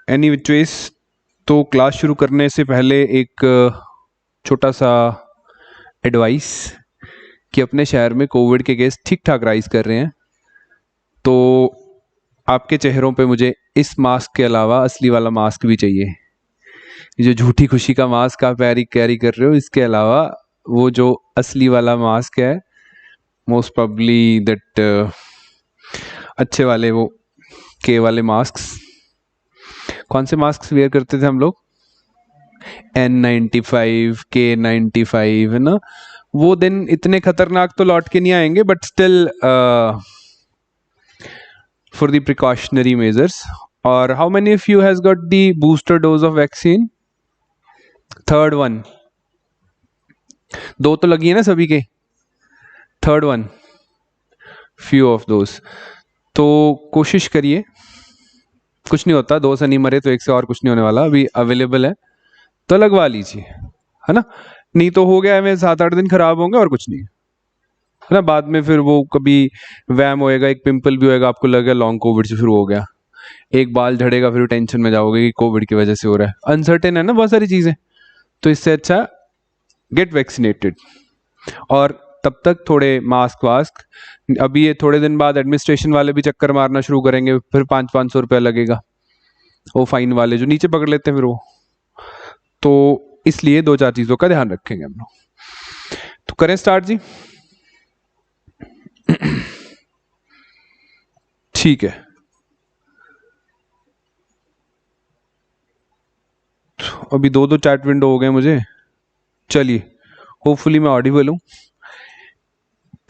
Any which ways, तो class शुरू करने से पहले एक छोटा सा एडवाइस कि अपने शहर में कोविड के केस ठीक ठाक राइज कर रहे हैं, तो आपके चेहरों पे मुझे इस मास्क के अलावा असली वाला मास्क भी चाहिए। जो झूठी खुशी का मास्क आप कैरी कर रहे हो, इसके अलावा वो जो असली वाला मास्क है, मोस्ट प्रॉब्ली दैट अच्छे वाले वो के वाले मास्क। कौन से मास्क वेयर करते थे हम लोग? N95, K95, है ना। वो दिन इतने खतरनाक तो लौट के नहीं आएंगे, but still for the precautionary measures. और how many of you has got the booster dose of vaccine? Third one? 2 तो लगी है ना सभी के? Third one? Few of those. तो कोशिश करिए, कुछ नहीं होता, 2 से नहीं मरे तो 1 से और कुछ नहीं होने वाला, अभी अवेलेबल है तो लगवा लीजिए, है ना। नहीं तो हो गया है 7-8 दिन खराब होंगे और कुछ नहीं, है ना। बाद में फिर वो कभी वैम होएगा, एक पिंपल भी होएगा, आपको लगेगा लॉन्ग कोविड से शुरू हो गया, एक बाल झड़ेगा, फिर टेंशन में जाओगे कि कोविड की वजह से हो रहा है। अनसर्टेन है ना बहुत सारी चीजें, तो इससे अच्छा गेट वैक्सीनेटेड। और तब तक थोड़े मास्क वास्क, अभी ये थोड़े दिन बाद एडमिनिस्ट्रेशन वाले भी चक्कर मारना शुरू करेंगे, फिर 500-500 रुपया लगेगा वो फाइन वाले जो नीचे पकड़ लेते हैं फिर वो, तो इसलिए 2-4 चीजों का ध्यान रखेंगे हम लोग। तो करें स्टार्ट जी? ठीक है, तो अभी 2 चैट विंडो हो गए मुझे। चलिए, होपफुली मैं ऑडिबल हूं।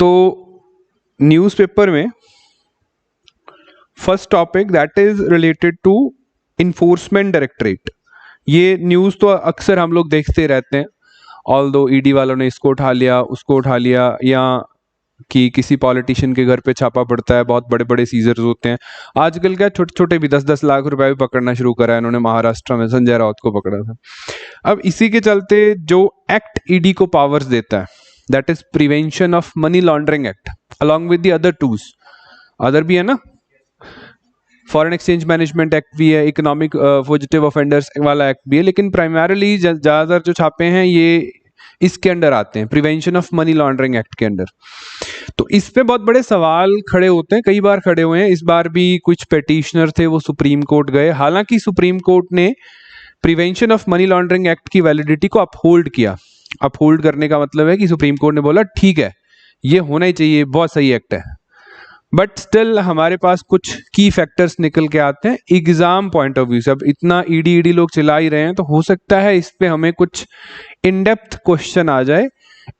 तो न्यूज़पेपर में first topic that is related to enforcement directorate. ये न्यूज़ तो अक्सर हम लोग देखते रहते हैं, ऑल्दो ईडी वालों ने इसको उठा लिया, उसको उठा लिया, या कि किसी पॉलिटिशियन के घर पे छापा पड़ता है, बहुत बड़े बड़े सीजर्स होते हैं। आजकल क्या छोटे छोटे भी 10-10 लाख रुपए भी पकड़ना शुरू करा है इन्होंने, महाराष्ट्र में संजय राउत को पकड़ा था। अब इसी के चलते जो एक्ट ईडी को पावर्स देता है, that is prevention of money laundering act, along with the other tools, other भी है ना, फॉरेन एक्सचेंज मैनेजमेंट एक्ट भी है, इकोनॉमिक फॉजिटिव ऑफेंडर्स वाला एक्ट भी है, लेकिन प्राइमरली ज्यादातर जो छापे हैं ये इसके अंडर आते हैं, prevention of money laundering act के अंडर। तो इस पे बहुत बड़े सवाल खड़े होते हैं, कई बार खड़े हुए हैं। इस बार भी कुछ पेटिशनर थे, वो सुप्रीम कोर्ट गए, हालांकि सुप्रीम कोर्ट ने prevention of money laundering act की वैलिडिटी को अपहोल्ड किया। अपहोल्ड करने का मतलब है कि सुप्रीम कोर्ट ने बोला ठीक है, ये होना ही चाहिए, बहुत सही एक्ट है, बट स्टिल हमारे पास कुछ की फैक्टर्स निकल के आते हैं एग्जाम पॉइंट ऑफ व्यू से। अब इतना ईडी लोग चिल्ला ही रहे हैं, तो हो सकता है इस पे हमें कुछ इन डेप्थ क्वेश्चन आ जाए,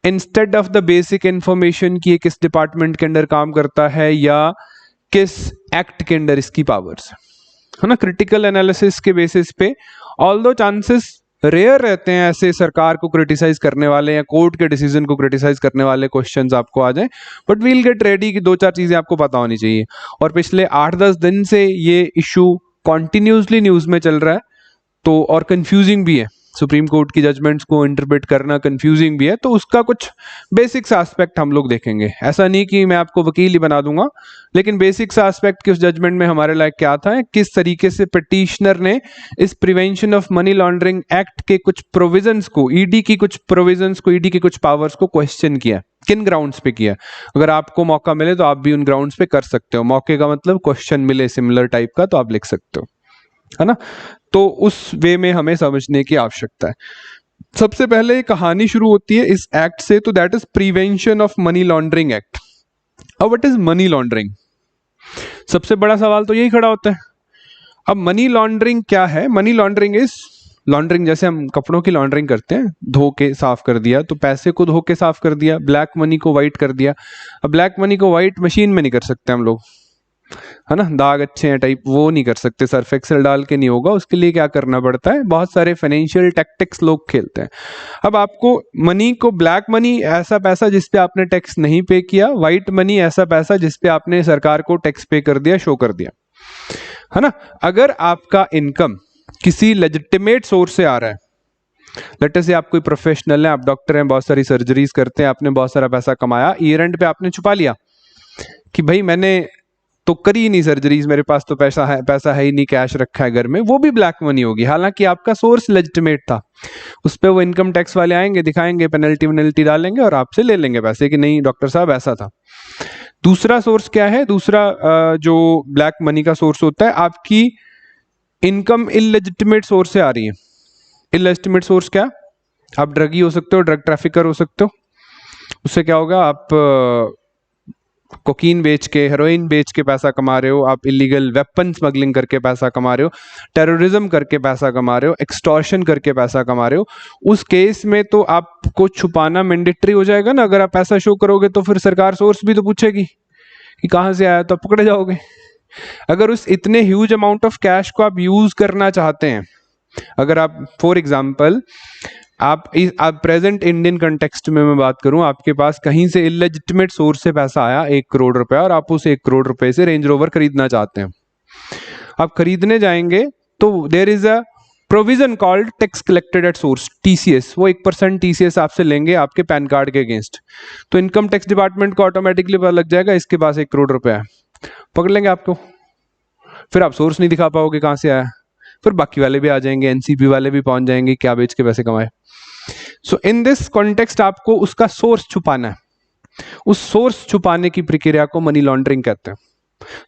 instead of the basic information कि ये किस डिपार्टमेंट के अंदर काम करता है या किस एक्ट के अंदर इसकी पावर्स, है ना। क्रिटिकल एनालिसिस के बेसिस पे, ऑल्दो चांसेस रेयर रहते हैं ऐसे सरकार को क्रिटिसाइज करने वाले या कोर्ट के डिसीजन को क्रिटिसाइज करने वाले क्वेश्चंस आपको आ जाए, बट वील गेट रेडी कि 2-4 चीजें आपको पता होनी चाहिए। और पिछले 8-10 दिन से ये इशू कॉन्टिन्यूसली न्यूज में चल रहा है, तो और कंफ्यूजिंग भी है, सुप्रीम कोर्ट की जजमेंट्स को इंटरप्रेट करना कंफ्यूजिंग भी है, तो उसका कुछ बेसिक्स एस्पेक्ट हम लोग देखेंगे। ऐसा नहीं कि मैं आपको वकील ही बना दूंगा, लेकिन बेसिक्स एस्पेक्ट कि उस जजमेंट में हमारे लायक क्या था, किस तरीके से पिटिशनर ने इस prevention of money laundering act के कुछ प्रोविजंस को, ईडी की कुछ प्रोविजंस को, ईडी की कुछ पावर्स को क्वेश्चन किया, किन ग्राउंड्स पे किया। अगर आपको मौका मिले तो आप भी उन ग्राउंड्स पे कर सकते हो, मौके का मतलब क्वेश्चन मिले सिमिलर टाइप का तो आप लिख सकते हो, है ना। तो उस वे में हमें समझने की आवश्यकता है। सबसे पहले कहानी शुरू होती है इस एक्ट से, तो that is prevention of money laundering act. अब व्हाट इज मनी लॉन्ड्रिंग? सबसे बड़ा सवाल तो यही खड़ा होता है। अब मनी लॉन्ड्रिंग क्या है? मनी लॉन्ड्रिंग इज लॉन्ड्रिंग, जैसे हम कपड़ों की लॉन्ड्रिंग करते हैं, धो के साफ कर दिया, तो पैसे को धो के साफ कर दिया, ब्लैक मनी को व्हाइट कर दिया। अब ब्लैक मनी को व्हाइट मशीन में नहीं कर सकते हम लोग, है ना, दाग अच्छे हैं टाइप, वो नहीं कर सकते, सर्फ एक्सेल डाल के नहीं होगा। उसके लिए क्या करना पड़ता है, बहुत सारे फाइनेंशियल टैक्टिक्स लोग खेलते हैं। अब आपको मनी को, ब्लैक मनी ऐसा पैसा जिसपे आपने टैक्स नहीं पे किया, व्हाइट मनी ऐसा पैसा जिसपे आपने सरकार को टैक्स पे कर दिया, शो कर दिया, है ना। अगर आपका इनकम किसी लेजिटिमेट सोर्स से आ रहा है, लेट अस से आप कोई प्रोफेशनल हैं, आप डॉक्टर हैं, बहुत सारी सर्जरीज करते हैं, आपने बहुत सारा पैसा कमाया, ईयर एंड पे आपने छुपा लिया कि भाई मैंने तो करी नहीं सर्जरीज, मेरे पास तो पैसा है ही नहीं, कैश रखा है घर में, वो भी ब्लैक मनी होगी। हालांकि आपका सोर्स लेजिटिमेट था, उस पर वो इनकम टैक्स वाले आएंगे, दिखाएंगे, पेनल्टी डालेंगे और आपसे ले लेंगे पैसे कि नहीं डॉक्टर साहब ऐसा था। दूसरा सोर्स क्या है? दूसरा जो ब्लैक मनी का सोर्स होता है, आपकी इनकम इलेजिटिमेट सोर्स से आ रही है। इलेजिटिमेट सोर्स क्या? आप ड्रगी हो सकते हो, ड्रग ट्रैफिकर हो सकते हो। उससे क्या होगा? आप कोकीन बेच के, हेरोइन बेच के पैसा कमा रहे हो, आप इलीगल वेपन स्मगलिंग करके पैसा कमा रहे हो, टेररिज्म करके पैसा कमा रहे हो, एक्सटॉर्शन करके पैसा कमा रहे हो। उस केस में तो आपको छुपाना मैंडेटरी हो जाएगा ना। अगर आप पैसा शो करोगे तो फिर सरकार सोर्स भी तो पूछेगी कि कहाँ से आया, तो पकड़े जाओगे। अगर उस इतने ह्यूज अमाउंट ऑफ कैश को आप यूज करना चाहते हैं, अगर आप फॉर एग्जाम्पल आप प्रेजेंट इंडियन कंटेक्स्ट में मैं बात करूं, आपके पास कहीं से इलेजिटिमेट सोर्स से पैसा आया 1 करोड़ रुपया, और आप उस 1 करोड़ रुपए से रेंज रोवर खरीदना चाहते हैं। आप खरीदने जाएंगे तो there is a provision called tax collected at source, TCS. वो 1% टीसीएस आपसे लेंगे आपके पैन कार्ड के अगेंस्ट। तो इनकम टैक्स डिपार्टमेंट को ऑटोमेटिकली पता लग जाएगा इसके पास 1 करोड़ रुपया है, पकड़ लेंगे आपको। फिर आप सोर्स नहीं दिखा पाओगे कहां से आया, फिर बाकी वाले भी आ जाएंगे, एनसीपी वाले भी पहुंच जाएंगे, क्या बेच के पैसे कमाए। सो इन दिस कॉन्टेक्स्ट आपको उसका सोर्स छुपाना है। उस सोर्स छुपाने की प्रक्रिया को मनी लॉन्ड्रिंग कहते हैं।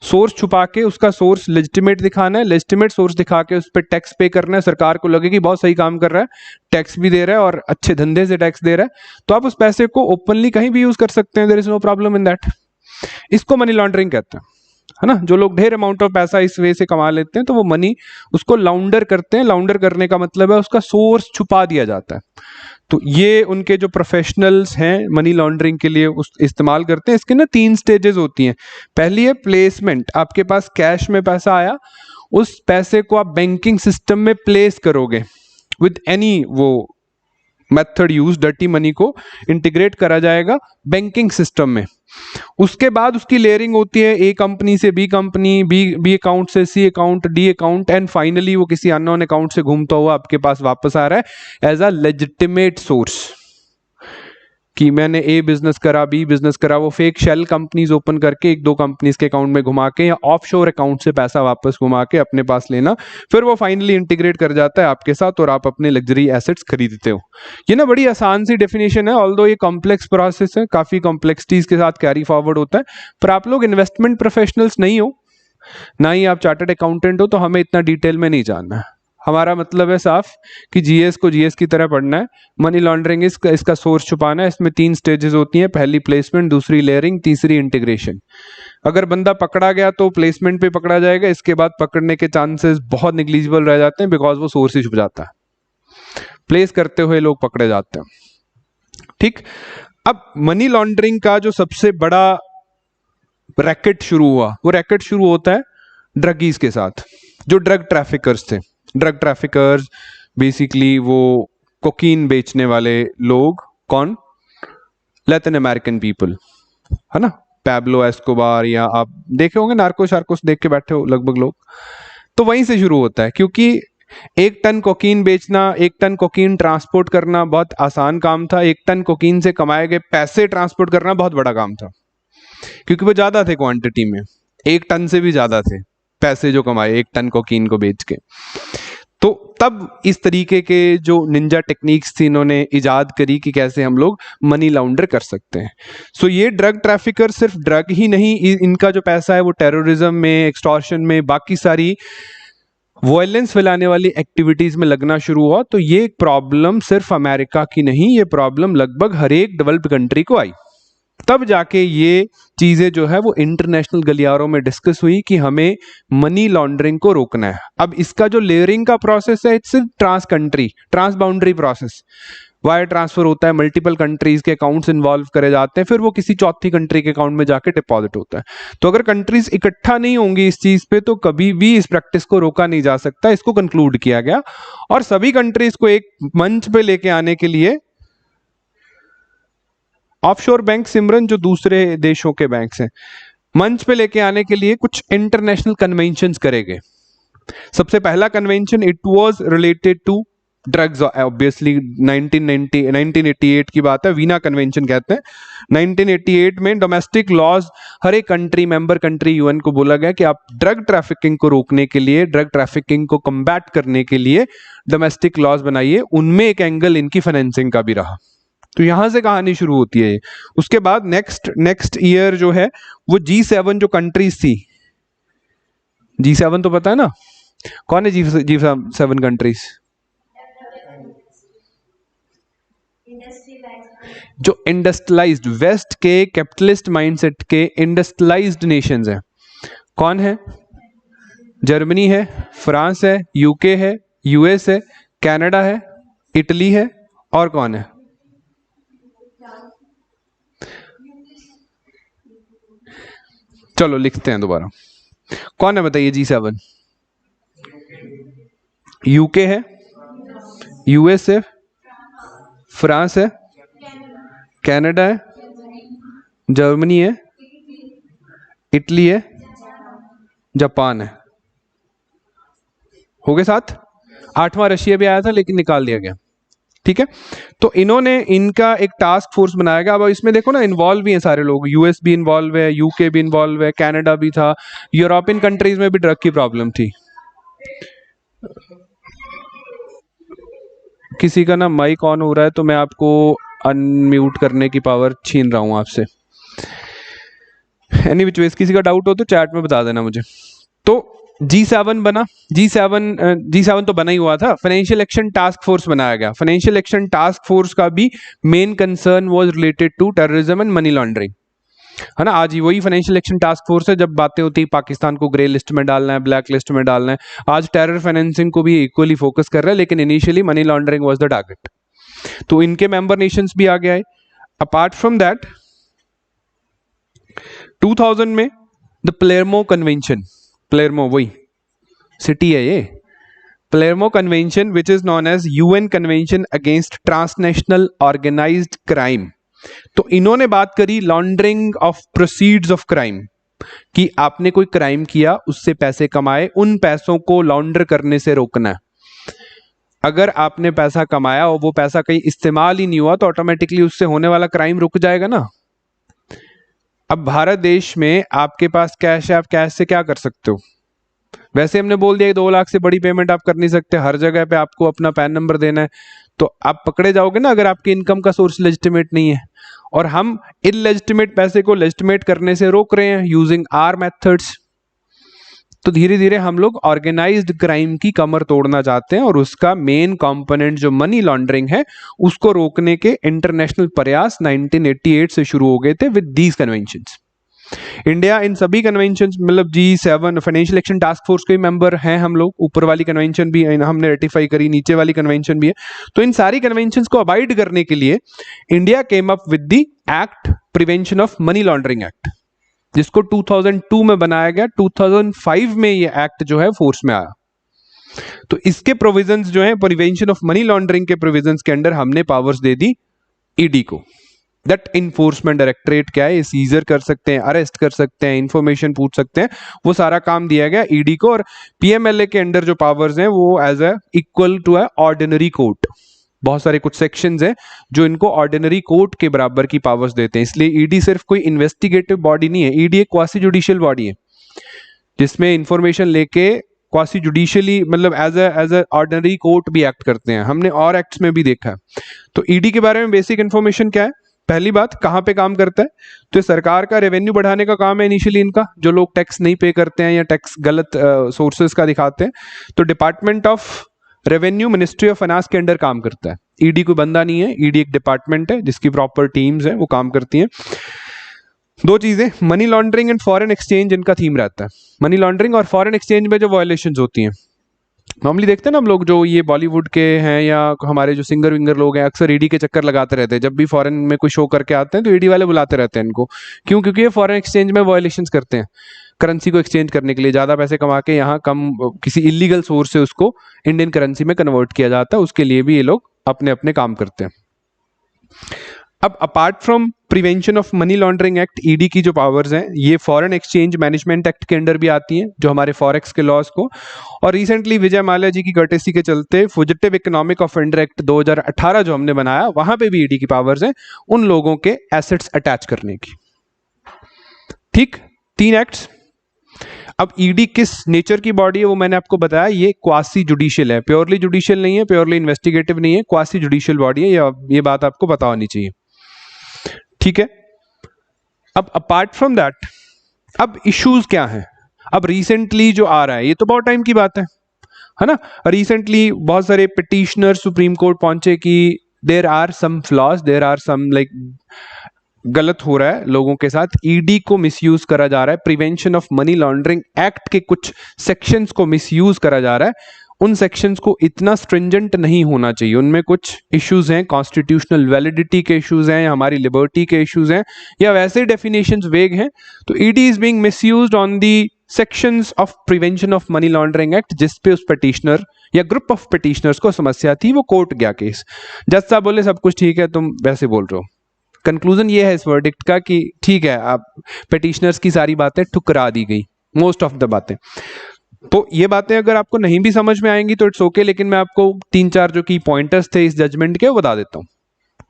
सोर्स छुपा के उसका सोर्स लेजिटिमेट दिखाना है, लेजिटिमेट सोर्स दिखा के उस पर टैक्स पे करना है, सरकार को लगे कि बहुत सही काम कर रहा है, टैक्स भी दे रहा है और अच्छे धंधे से टैक्स दे रहा है, तो आप उस पैसे को ओपनली कहीं भी यूज कर सकते हैं, there is no problem in that. इसको मनी लॉन्ड्रिंग कहते हैं, है ना। जो लोग ढेर अमाउंट ऑफ पैसा इस वे से कमा लेते हैं तो वो मनी उसको लाउंडर करते हैं। लाउंडर करने का मतलब है उसका सोर्स छुपा दिया जाता है। तो ये उनके जो प्रोफेशनल्स हैं मनी लॉन्ड्रिंग के लिए उस इस्तेमाल करते हैं। इसके ना 3 स्टेजेस होती हैं। पहली है प्लेसमेंट, आपके पास कैश में पैसा आया, उस पैसे को आप बैंकिंग सिस्टम में प्लेस करोगे विद एनी वो मेथड यूज, डर्टी मनी को इंटीग्रेट करा जाएगा बैंकिंग सिस्टम में। उसके बाद उसकी लेयरिंग होती है, ए कंपनी से बी कंपनी, बी अकाउंट से C account, D account, and finally वो किसी अननोन अकाउंट से घूमता हुआ आपके पास वापस आ रहा है एज अ लेजिटिमेट सोर्स। कि मैंने ए बिजनेस करा, बी बिजनेस करा, वो फेक शेल कंपनीज ओपन करके 1-2 कंपनीज के अकाउंट में घुमा के या ऑफशोर अकाउंट से पैसा वापस घुमा के अपने पास लेना, फिर वो फाइनली इंटीग्रेट कर जाता है आपके साथ और आप अपने लग्जरी एसेट्स खरीदते हो। ये ना बड़ी आसान सी डेफिनेशन है, ऑल्दो ये कॉम्प्लेक्स प्रोसेस है, काफी कॉम्प्लेक्सिटीज के साथ कैरी फॉरवर्ड होता है। पर आप लोग इन्वेस्टमेंट प्रोफेशनल्स नहीं हो, ना ही आप चार्टर्ड अकाउंटेंट हो, तो हमें इतना डिटेल में नहीं जानना है। हमारा मतलब है साफ कि जीएस को जीएस की तरह पढ़ना है। मनी लॉन्ड्रिंग इसका सोर्स छुपाना है। इसमें 3 स्टेजेस होती हैं, पहली प्लेसमेंट, दूसरी लेयरिंग, तीसरी इंटीग्रेशन। अगर बंदा पकड़ा गया तो प्लेसमेंट पे पकड़ा जाएगा, इसके बाद पकड़ने के चांसेस बहुत निग्लिजिबल रह जाते हैं बिकॉज वो सोर्स ही छुप जाता है, प्लेस करते हुए लोग पकड़े जाते हैं। ठीक, अब मनी लॉन्ड्रिंग का जो सबसे बड़ा रैकेट शुरू हुआ, वो रैकेट शुरू होता है ड्रगीज के साथ, जो ड्रग ट्रैफिकर्स थे। ड्रग ट्रैफिकर्स बेसिकली वो कोकीन बेचने वाले लोग, कौन? लैटिन अमेरिकन पीपल, है ना। पैब्लो एस्कोबार, या आप देखे होंगे नार्को शार्कोस देख के बैठे हो लगभग लोग, तो वहीं से शुरू होता है। क्योंकि 1 टन कोकीन बेचना, 1 टन कोकीन ट्रांसपोर्ट करना बहुत आसान काम था। 1 टन कोकीन से कमाए गए पैसे ट्रांसपोर्ट करना बहुत बड़ा काम था, क्योंकि वो ज्यादा थे क्वांटिटी में, 1 टन से भी ज्यादा थे पैसे जो कमाए 1 टन कोकीन को बेच के। तो तब इस तरीके के जो निंजा टेक्निक्स थी इन्होंने इजाद करी कि कैसे हम लोग मनी लाउंडर कर सकते हैं। सो ये ड्रग ट्रैफिकर सिर्फ ड्रग ही नहीं, इनका जो पैसा है वो टेररिज्म में, एक्सटॉर्शन में, बाकी सारी वायलेंस फैलाने वाली एक्टिविटीज में लगना शुरू हुआ। तो ये प्रॉब्लम सिर्फ अमेरिका की नहीं, ये प्रॉब्लम लगभग हर एक डेवलप्ड कंट्री को आई। तब जाके ये चीजें जो है वो इंटरनेशनल गलियारों में डिस्कस हुई कि हमें मनी लॉन्ड्रिंग को रोकना है। अब इसका जो लेयरिंग का प्रोसेस है, it's trans country, trans boundary process. Wire transfer होता है, मल्टीपल कंट्रीज के अकाउंट्स इन्वॉल्व करे जाते हैं, फिर वो किसी चौथी कंट्री के अकाउंट में जाके डिपॉजिट होता है। तो अगर कंट्रीज इकट्ठा नहीं होंगी इस चीज पे, तो कभी भी इस प्रैक्टिस को रोका नहीं जा सकता। इसको कंक्लूड किया गया और सभी कंट्रीज को एक मंच पे लेके आने के लिए ऑफशोर बैंक, सिमरन, जो दूसरे देशों के बैंक्स हैं, मंच पे लेके आने के लिए कुछ इंटरनेशनल कन्वेंशंस करे गए। सबसे पहला convention, it was related to drugs obviously 1988 की बात है, वीना कन्वेंशन कहते हैं। 1988 में डोमेस्टिक लॉज, हर एक कंट्री, मेंबर कंट्री यूएन को बोला गया कि आप ड्रग ट्रैफिकिंग को रोकने के लिए, ड्रग ट्रैफिकिंग को कम्बैट करने के लिए डोमेस्टिक लॉज बनाइए। उनमें एक एंगल इनकी फाइनेंसिंग का भी रहा। तो यहां से कहानी शुरू होती है। उसके बाद नेक्स्ट ईयर जो है वो G7 जो कंट्रीज थी, G7 तो पता है ना, कौन है G7 कंट्रीज? जो इंडस्ट्रियलाइज्ड, वेस्ट के कैपिटलिस्ट माइंडसेट के इंडस्ट्रियलाइज्ड नेशंस हैं। कौन है? जर्मनी है, फ्रांस है, यूके है, यूएस है, कनाडा है, इटली है, और कौन है? चलो लिखते हैं दोबारा। कौन है बताइए G7? यूके है, यूएस है, फ्रांस है, कनाडा है, जर्मनी है, इटली है, जापान है। हो गए 7। 8वां रशिया भी आया था लेकिन निकाल दिया गया। ठीक है, तो इन्होंने, इनका एक टास्क फोर्स बनाया गया। अब इसमें देखो ना, इन्वॉल्व भी हैं सारे लोग, यूएस भी इन्वॉल्व है, यूके भी इन्वॉल्व है, कनाडा भी था, यूरोपियन कंट्रीज में भी ड्रग की प्रॉब्लम थी। किसी का ना माइक ऑन हो रहा है तो मैं आपको अनम्यूट करने की पावर छीन रहा हूं आपसे। एनी विच वेज, किसी का डाउट हो तो चैट में बता देना मुझे। तो G7 बना, G7 तो बना ही हुआ था। फाइनेंशियल एक्शन टास्क फोर्स बनाया गया। फाइनेंशियल एक्शन टास्क फोर्स का भी main concern was related to terrorism and money laundering, है ना। आज वही फाइनेंशियल एक्शन टास्क फोर्स है, जब बातें होती है पाकिस्तान को ग्रे लिस्ट में डालना है, ब्लैक लिस्ट में डालना है, आज टेरर फाइनेंसिंग को भी इक्वली फोकस कर रहा है, लेकिन initially money laundering was the target. तो इनके मेंबर नेशंस भी आ गया है। अपार्ट फ्रॉम दैट 2000 में द प्लेरमो कन्वेंशन, प्लेरमो वही सिटी है ये, Palermo convention which is known as UN convention against transnational organised crime. तो इन्होंने बात करी laundering of proceeds of crime, कि आपने कोई क्राइम किया, उससे पैसे कमाए, उन पैसों को लॉन्डर करने से रोकना है। अगर आपने पैसा कमाया और वो पैसा कहीं इस्तेमाल ही नहीं हुआ तो ऑटोमेटिकली उससे होने वाला क्राइम रुक जाएगा ना। अब भारत देश में आपके पास कैश है, आप कैश से क्या कर सकते हो? वैसे हमने बोल दिया 2 लाख से बड़ी पेमेंट आप कर नहीं सकते, हर जगह पे आपको अपना पैन नंबर देना है, तो आप पकड़े जाओगे ना अगर आपकी इनकम का सोर्स लेजिटिमेट नहीं है। और हम इलेजिटिमेट पैसे को लेजिटिमेट करने से रोक रहे हैं यूजिंग आर मेथड्स। तो धीरे धीरे हम लोग ऑर्गेनाइज्ड क्राइम की कमर तोड़ना चाहते हैं, और उसका मेन कंपोनेंट जो मनी लॉन्ड्रिंग है उसको रोकने के इंटरनेशनल प्रयास 1988 से शुरू हो गए थे with these conventions. India in सभी कन्वेंशन, मतलब G7 financial action task force के मेंबर हैं हम लोग। ऊपर वाली कन्वेंशन भी हमने रेटिफाई करी, नीचे वाली कन्वेंशन भी है। तो इन सारी कन्वेंशंस को अवॉइड करने के लिए India came up with the act prevention of money laundering act, जिसको 2002 में बनाया गया। 2005 में ये एक्ट जो है फोर्स में आया। तो इसके प्रोविजंस जो है प्रिवेंशन ऑफ मनी लॉन्ड्रिंग के प्रोविजंस के अंडर हमने पावर्स दे दी ईडी को। दैट इन्फोर्समेंट डायरेक्टरेट क्या है, सीजर कर सकते हैं, अरेस्ट कर सकते हैं, इंफॉर्मेशन पूछ सकते हैं, वो सारा काम दिया गया ईडी को। और पीएमएलए के अंडर जो पावर्स हैं वो as a equal to a ordinary court, बहुत सारे कुछ सेक्शंस हैं जो इनको ऑर्डिनरी कोर्ट के बराबर की पावर्स देते हैं। इसलिए ईडी सिर्फ कोई इन्वेस्टिगेटिव बॉडी नहीं है, ईडी एक क्वासी जुडिशियल बॉडी है जिसमें इंफॉर्मेशन लेके क्वासी जुडिशियली, मतलब एज ए ऑर्डिनरी कोर्ट भी एक्ट करते हैं। हमने और एक्ट्स में भी देखा है। तो ईडी के बारे में बेसिक इंफॉर्मेशन क्या है? पहली बात, कहाँ पे काम करता है? तो सरकार का रेवेन्यू बढ़ाने का काम है इनिशियली इनका, जो लोग टैक्स नहीं पे करते हैं या टैक्स गलत सोर्सेज का दिखाते हैं। तो department of revenue ministry of finance के अंडर काम करता है। ईडी कोई बंदा नहीं है, ईडी एक डिपार्टमेंट है जिसकी प्रॉपर टीम्स है, वो काम करती हैं। 2 चीजें, money laundering and foreign exchange इनका थीम रहता है। मनी लॉन्ड्रिंग और फॉरेन एक्सचेंज में जो वायलेशंस होती हैं, नॉर्मली देखते हैं ना हम लोग, जो ये बॉलीवुड के हैं या हमारे जो सिंगर विंगर लोग हैं, अक्सर ईडी के चक्कर लगाते रहते हैं। जब भी फॉरेन में कोई शो करके आते हैं तो ईडी वाले बुलाते रहते हैं इनको। क्यों? क्योंकि ये फॉरेन एक्सचेंज में वायलेशंस करते हैं, करेंसी को एक्सचेंज करने के लिए। ज़्यादा पैसे कमा के यहाँ कम किसी इलीगल सोर्स से उसको इंडियन करेंसी में कन्वर्ट किया जाता है, उसके लिए भी ये लोग अपने अपने काम करते हैं। अब apart from prevention of money laundering act ED की जो पावर्स हैं ये फॉरेन एक्सचेंज मैनेजमेंट एक्ट के अंडर भी आती हैं, जो हमारे फॉरेक्स के लॉज को, और रिसेंटली विजय माल्या जी की कर्टेसी के चलते फुजिटिव इकोनॉमिक ऑफेंडर एक्ट 2018 जो हमने बनाया वहां पे भी ईडी की पावर्स हैं उन लोगों के एसेट्स अटैच करने की। ठीक, 3 एक्ट्स। अब ईडी किस नेचर की बॉडी है वो मैंने आपको बताया, ये क्वासी जुडिशियल है, प्योरली जुडिशियल नहीं है, प्योरली इन्वेस्टिगेटिव नहीं है, क्वासी जुडिशियल बॉडी है, ये बात आपको पता होनी चाहिए। ठीक है, अब अपार्ट फ्रॉम दैट अब इश्यूज क्या हैं? अब रिसेंटली जो आ रहा है ये तो बहुत टाइम की बात है ना। रिसेंटली बहुत सारे पिटिशनर सुप्रीम कोर्ट पहुंचे कि there are some flaws, there are some like गलत हो रहा है लोगों के साथ, ईडी को मिसयूज करा जा रहा है, prevention of money laundering act के कुछ सेक्शंस को मिसयूज करा जा रहा है, उन सेक्शंस को इतना स्ट्रिंजेंट नहीं होना चाहिए, उनमें कुछ इश्यूज हैं, कॉन्स्टिट्यूशनल वैलिडिटी के इश्यूज हैं, हमारी लिबर्टी के इश्यूज हैं, या वैसे डेफिनेशंस वेग हैं, तो ED is being misused on the sections of prevention of money laundering act, जिस पे उस पिटिशनर या ग्रुप ऑफ पिटिशनर्स को समस्या थी, वो कोर्ट गया केस। जज साहब बोले सब कुछ ठीक है, तुम वैसे बोल रहे हो। कंक्लूजन ये है इस वर्डिक्ट का कि ठीक है, आप पिटिशनर्स की सारी बातें ठुकरा दी गई, मोस्ट ऑफ द बातें। तो ये बातें अगर आपको नहीं भी समझ में आएंगी तो इट्स ओके, लेकिन मैं आपको 3-4 जो की पॉइंटर्स थे इस जजमेंट के वो बता देता हूँ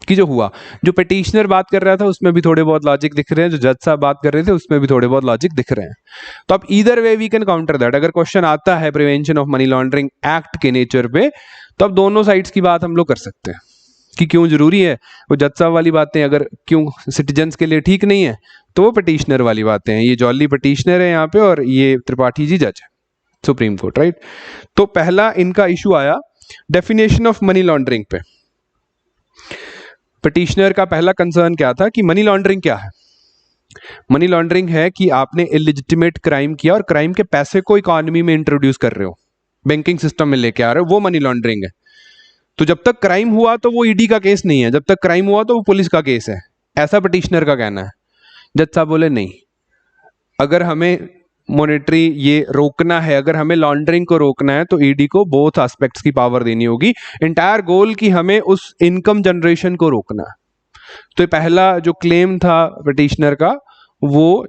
कि जो हुआ, जो पिटिशनर बात कर रहा था उसमें भी थोड़े बहुत लॉजिक दिख रहे हैं, जो जज साहब बात कर रहे थे उसमें भी थोड़े बहुत लॉजिक दिख रहे हैं। तो अब either way we can counter that. अगर क्वेश्चन आता है prevention of money laundering act के नेचर पे, तो अब दोनों साइड्स की बात हम लोग कर सकते हैं कि क्यों जरूरी है। वो जज साहब वाली बातें अगर क्यों सिटीजन्स के लिए ठीक नहीं है, तो वो पिटिशनर वाली बातें हैं। ये जॉली पिटिशनर है यहाँ पे और ये त्रिपाठी जी जज है सुप्रीम कोर्ट, राइट। तो पहला इनका इशू आया डेफिनेशन ऑफ मनी लॉन्ड्रिंग पे। पिटिशनर का पहला कंसर्न क्या था कि मनी लॉन्ड्रिंग क्या है? मनी लॉन्ड्रिंग है कि आपने इलिजिटिमेट क्राइम किया और क्राइम के पैसे को इकोनॉमी में इंट्रोड्यूस कर रहे हो, बैंकिंग सिस्टम में लेके आ रहे हो, वो मनी लॉन्ड्रिंग है। तो जब तक क्राइम हुआ तो वो ईडी का केस नहीं है, जब तक क्राइम हुआ तो वो पुलिस का केस है, ऐसा पिटिशनर का कहना है। जज साहब बोले नहीं, अगर हमें मॉनेटरी ये रोकना है, अगर हमें लॉन्ड्रिंग को रोकना है तो ईडी को बोथ एस्पेक्ट्स की पावर देनी होगी। इंटायर गोल कि हमें उस इनकम जनरेशन को रोकना है। तो ये पहला जो क्लेम था पिटिशनर का वो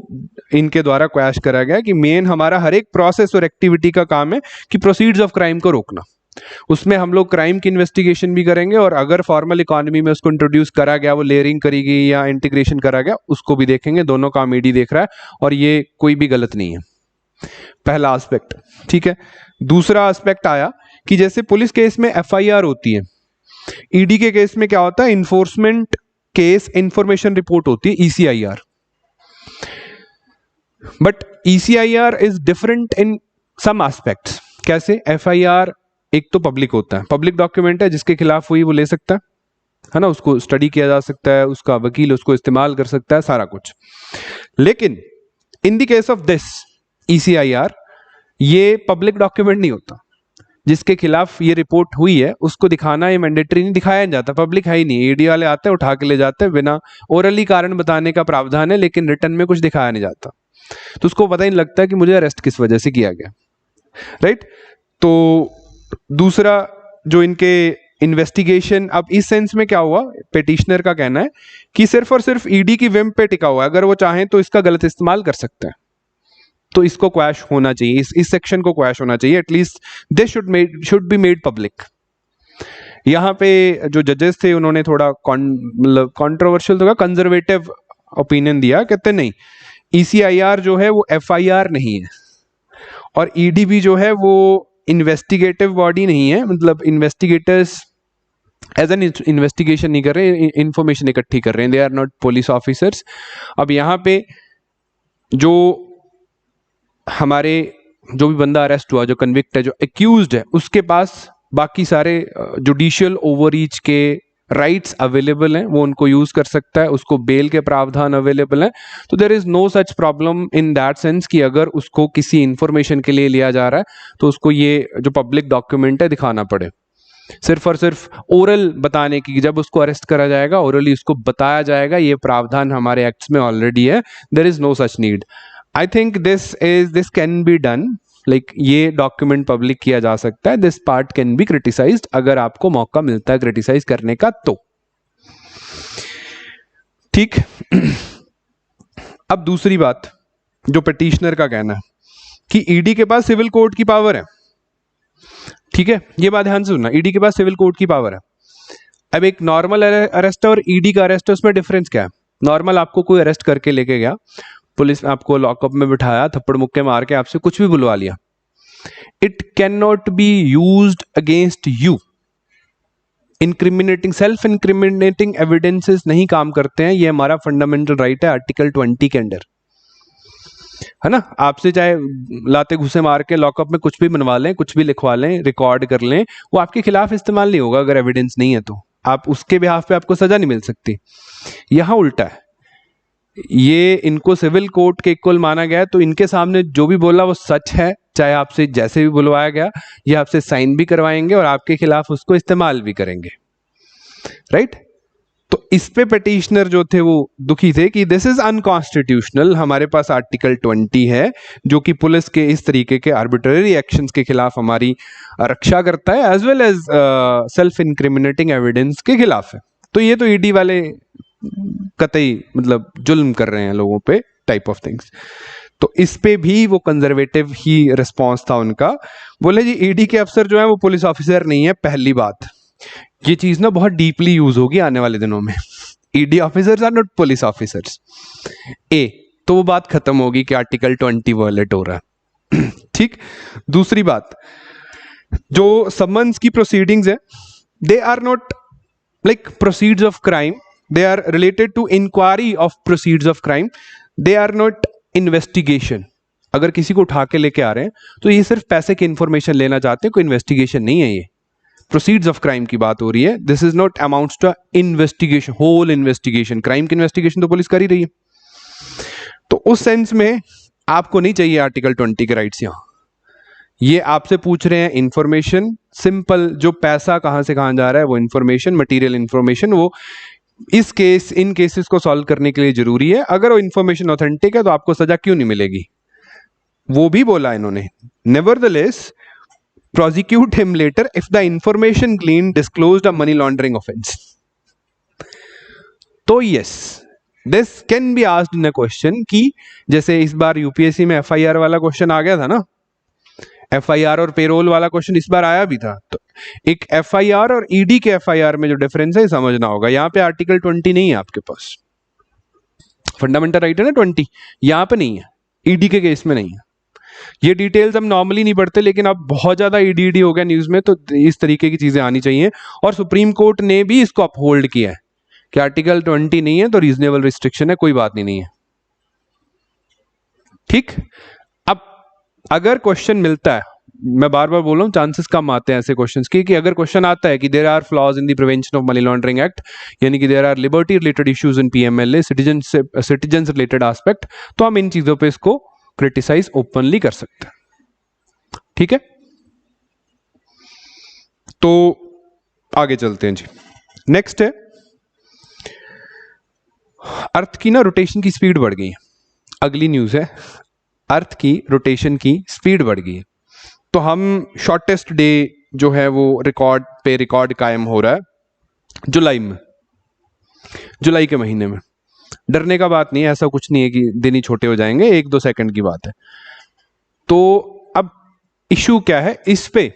इनके द्वारा क्वैश करा गया कि मेन हमारा हर एक प्रोसेस और एक्टिविटी का काम है कि प्रोसीड्स ऑफ क्राइम को रोकना। उसमें हम लोग क्राइम की इन्वेस्टिगेशन भी करेंगे और अगर फॉर्मल इकोनॉमी में उसको इंट्रोड्यूस करा गया, वो लेयरिंग करी गई या इंटीग्रेशन करा गया, उसको भी देखेंगे। दोनों काम ईडी देख रहा है और ये कोई भी गलत नहीं है, पहला एस्पेक्ट। ठीक है, दूसरा एस्पेक्ट आया कि जैसे पुलिस केस में एफआईआर होती है, ईडी के केस में क्या होता है, इन्फोर्समेंट केस इंफॉर्मेशन रिपोर्ट होती है, ECIR. But ECIR is different in some aspects. कैसे? एफआईआर एक तो पब्लिक होता है, पब्लिक डॉक्यूमेंट है, जिसके खिलाफ हुई वो ले सकता है ना, उसको स्टडी किया जा सकता है, उसका वकील उसको इस्तेमाल कर सकता है, सारा कुछ। लेकिन in the case of this ECIR, ये पब्लिक डॉक्यूमेंट नहीं होता। जिसके खिलाफ ये रिपोर्ट हुई है उसको दिखाना ये मैंडेटरी नहीं, दिखाया नहीं जाता, पब्लिक है ही नहीं। ईडी वाले आते हैं, उठा के ले जाते हैं, बिना ओरली कारण बताने का प्रावधान है, लेकिन रिटर्न में कुछ दिखाया नहीं जाता, तो उसको पता ही नहीं लगता कि मुझे अरेस्ट किस वजह से किया गया, राइट। तो दूसरा जो इनके इन्वेस्टिगेशन, अब इस सेंस में क्या हुआ, पिटिशनर का कहना है कि सिर्फ और सिर्फ ईडी की विम पे टिका हुआ है, अगर वो चाहें तो इसका गलत इस्तेमाल कर सकते हैं, तो इसको क्वैश होना चाहिए, इस सेक्शन को क्वैश होना चाहिए, at least this should be made public. यहाँ पे जो जजेस थे उन्होंने थोड़ा मतलब कॉन्ट्रोवर्शियल तो कंजर्वेटिव ओपिनियन दिया, कहते नहीं, ईसीआईआर जो है वो एफआईआर नहीं है और ईडी भी जो है वो इन्वेस्टिगेटिव बॉडी नहीं है, मतलब इन्वेस्टिगेटर्स एज एन इन्वेस्टिगेशन नहीं कर रहे, इंफॉर्मेशन इकट्ठी कर रहे हैं, they are not police officers. अब यहाँ पे जो हमारे जो भी बंदा अरेस्ट हुआ, जो कन्विक्ट है, जो एक्यूज्ड है, उसके पास बाकी सारे जुडिशियल ओवररीच के राइट्स अवेलेबल हैं, वो उनको यूज कर सकता है, उसको बेल के प्रावधान अवेलेबल हैं। तो there is no such problem in that sense कि अगर उसको किसी इंफॉर्मेशन के लिए लिया जा रहा है तो उसको ये जो पब्लिक डॉक्यूमेंट है दिखाना पड़े, सिर्फ और सिर्फ ओरल बताने की, जब उसको अरेस्ट करा जाएगा ओरली उसको बताया जाएगा, ये प्रावधान हमारे एक्ट्स में ऑलरेडी है, there is no such need. I think this can be done, like ये डॉक्यूमेंट पब्लिक किया जा सकता है, this part can be criticised अगर आपको मौका मिलता है क्रिटिसाइज करने का तो। ठीक। अब दूसरी बात जो पिटिशनर का कहना है कि ईडी के पास सिविल कोर्ट की पावर है, ठीक है, ये बात ध्यान से सुनना, ईडी के पास सिविल कोर्ट की पावर है। अब एक नॉर्मल अरेस्ट और ईडी का अरेस्ट है, उसमें डिफरेंस क्या है? नॉर्मल आपको कोई अरेस्ट करके लेके गया, पुलिस ने आपको लॉकअप में बिठाया, थप्पड़ मुक्के मार के आपसे कुछ भी बुलवा लिया, it can not be used against you. Incriminating, self incriminating evidences नहीं काम करते हैं, ये हमारा फंडामेंटल राइट है आर्टिकल 20 के अंडर, है ना। आपसे चाहे लाते घुसे मार के लॉकअप में कुछ भी बनवा लें, कुछ भी लिखवा लें, रिकॉर्ड कर लें, वो आपके खिलाफ इस्तेमाल नहीं होगा अगर एविडेंस नहीं है तो। आप उसके बिहाफ पे आपको सजा नहीं मिल सकती। यहां उल्टा है, ये इनको सिविल कोर्ट के इक्वल माना गया है, तो इनके सामने जो भी बोला वो सच है, चाहे आपसे जैसे भी बुलवाया गया, ये आपसे साइन भी करवाएंगे और आपके खिलाफ उसको इस्तेमाल भी करेंगे, राइट। तो इस पे पिटिशनर जो थे वो दुखी थे कि दिस इज अनकॉन्स्टिट्यूशनल, हमारे पास आर्टिकल 20 है जो कि पुलिस के इस तरीके के आर्बिट्ररी एक्शंस के खिलाफ हमारी रक्षा करता है, as well as self incriminating evidence के खिलाफ है। तो ये तो ईडी वाले कतई मतलब जुल्म कर रहे हैं लोगों पे, टाइप ऑफ थिंग्स। तो इस पे भी वो कंजर्वेटिव ही रिस्पॉन्स था उनका। बोले जी ईडी के अफसर जो है वो पुलिस ऑफिसर नहीं है। पहली बात, ये चीज ना बहुत डीपली यूज होगी आने वाले दिनों में। ED officers are not police officers, तो वो बात खत्म होगी कि आर्टिकल 20 वायलेट हो रहा है। ठीक। दूसरी बात, जो समन्स की प्रोसीडिंग्स है, they are not like proceeds of crime, they are related to inquiry of proceeds of crime, they are not investigation। अगर किसी को उठा के लेके आ रहे हैं तो ये सिर्फ पैसे की इंफॉर्मेशन लेना चाहते हैं, कोई इन्वेस्टिगेशन नहीं है। ये प्रोसीड्स ऑफ क्राइम की बात हो रही है। This is not amounts to investigation, whole investigation. Crime की इन्वेस्टिगेशन तो पुलिस कर ही रही है। तो उस सेंस में आपको नहीं चाहिए आर्टिकल 20 के राइट्स। यहां ये आपसे पूछ रहे हैं इंफॉर्मेशन, सिंपल, जो पैसा कहां से कहां जा रहा है वो इंफॉर्मेशन, मटीरियल इंफॉर्मेशन, वो इन केसेस को सॉल्व करने के लिए जरूरी है। अगर वो इंफॉर्मेशन ऑथेंटिक है तो आपको सजा क्यों नहीं मिलेगी, वो भी बोला इन्होंने। Nevertheless prosecute him later if the information gleaned disclosed a money laundering offence. तो yes, this can be asked in a question कि जैसे इस बार यूपीएससी में एफआईआर वाला क्वेश्चन आ गया था ना, एफआईआर और पेरोल वाला क्वेश्चन इस बार आया भी था। तो एक एफआईआर और ईडी के एफआईआर में जो डिफरेंस है समझना होगा। यहां पे आर्टिकल 20 नहीं है आपके पास, फंडामेंटल राइट है ना 20, यहां पे नहीं है, ईडी के केस में नहीं है। ये डिटेल्स हम नॉर्मली नहीं पढ़ते, लेकिन अब बहुत ज्यादा ईडी हो गया न्यूज में, तो इस तरीके की चीजें आनी चाहिए। और सुप्रीम कोर्ट ने भी इसको अपहोल्ड किया है कि आर्टिकल 20 नहीं है तो रीजनेबल रिस्ट्रिक्शन है, कोई बात नहीं है। ठीक। अब अगर क्वेश्चन मिलता है, मैं बार बार बोल रहा हूं, चांसेस कम आते हैं ऐसे क्वेश्चंस की, कि अगर क्वेश्चन आता है कि there are flaws in the prevention of money laundering act, यानी कि there are liberty related issues in PMLA, citizen related aspect, तो हम इन चीजों पे इसको क्रिटिसाइज ओपनली कर सकते हैं। ठीक है, तो आगे चलते हैं जी। नेक्स्ट है, अर्थ की ना रोटेशन की स्पीड बढ़ गई है। अगली न्यूज है, अर्थ की रोटेशन की स्पीड बढ़ गई है। तो हम शॉर्टेस्ट डे जो है वो रिकॉर्ड कायम हो रहा है जुलाई के महीने में। डरने का बात नहीं है, ऐसा कुछ नहीं है कि दिन ही छोटे हो जाएंगे, 1-2 सेकंड की बात है। तो अब इशू क्या है इस पे?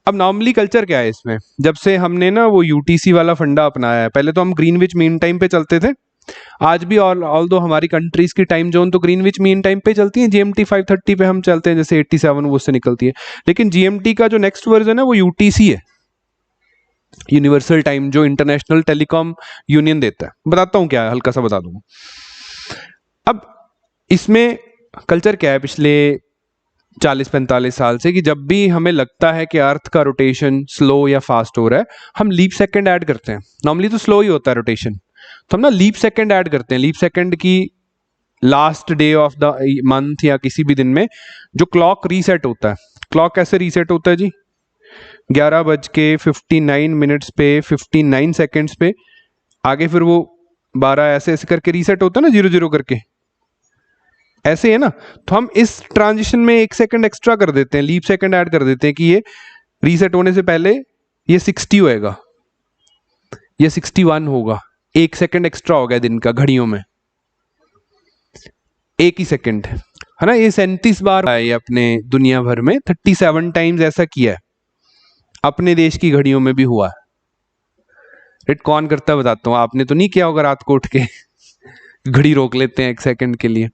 अब नॉर्मली कल्चर क्या है इसमें, जब से हमने ना वो यूटीसी वाला फंडा अपनाया है, पहले तो हम ग्रीनविच मीन टाइम पे चलते थे, आज भी ऑल्दो हमारी कंट्रीज की टाइम जोन तो ग्रीनविच मीन टाइम पे चलती है, जीएमटी 5:30 पे हम चलते हैं, जैसे 87 वो उससे निकलती है। लेकिन जीएमटी का जो नेक्स्ट वर्जन है वो यूटीसी है, यूनिवर्सल टाइम, जो इंटरनेशनल टेलीकॉम यूनियन देता है। बताता हूं क्या है, हल्का सा बता दूंगा। अब इसमें कल्चर क्या है पिछले 40-45 साल से, कि जब भी हमें लगता है कि अर्थ का रोटेशन स्लो या फास्ट हो रहा है, हम लीप सेकंड ऐड करते हैं। नॉर्मली तो स्लो ही होता है रोटेशन, तो हम ना लीप सेकंड ऐड करते हैं। लीप सेकंड की last day of the month या किसी भी दिन में जो क्लॉक रीसेट होता है, क्लॉक कैसे रीसेट होता है जी, 11:59 पे 59 सेकंड्स पे आगे फिर वो 12 ऐसे ऐसे करके रीसेट होता है ना, 00 करके, ऐसे है ना। तो हम इस ट्रांजिशन में 1 सेकंड एक्स्ट्रा कर देते हैं, लीप सेकंड ऐड कर देते हैं कि ये रीसेट होने से पहले ये 60 होएगा, ये 61 होगा, 1 सेकंड एक्स्ट्रा हो गया दिन का घड़ियों में, 1 ही सेकंड है ना। ये 37 बार है ये अपने दुनिया भर में, 37 टाइम्स ऐसा किया है, अपने देश की घड़ियों में भी हुआ है। रेट कौन करता है बताता हूँ, आपने तो नहीं किया होगा रात को उठ के घड़ी रोक लेते हैं 1 सेकंड के लिए,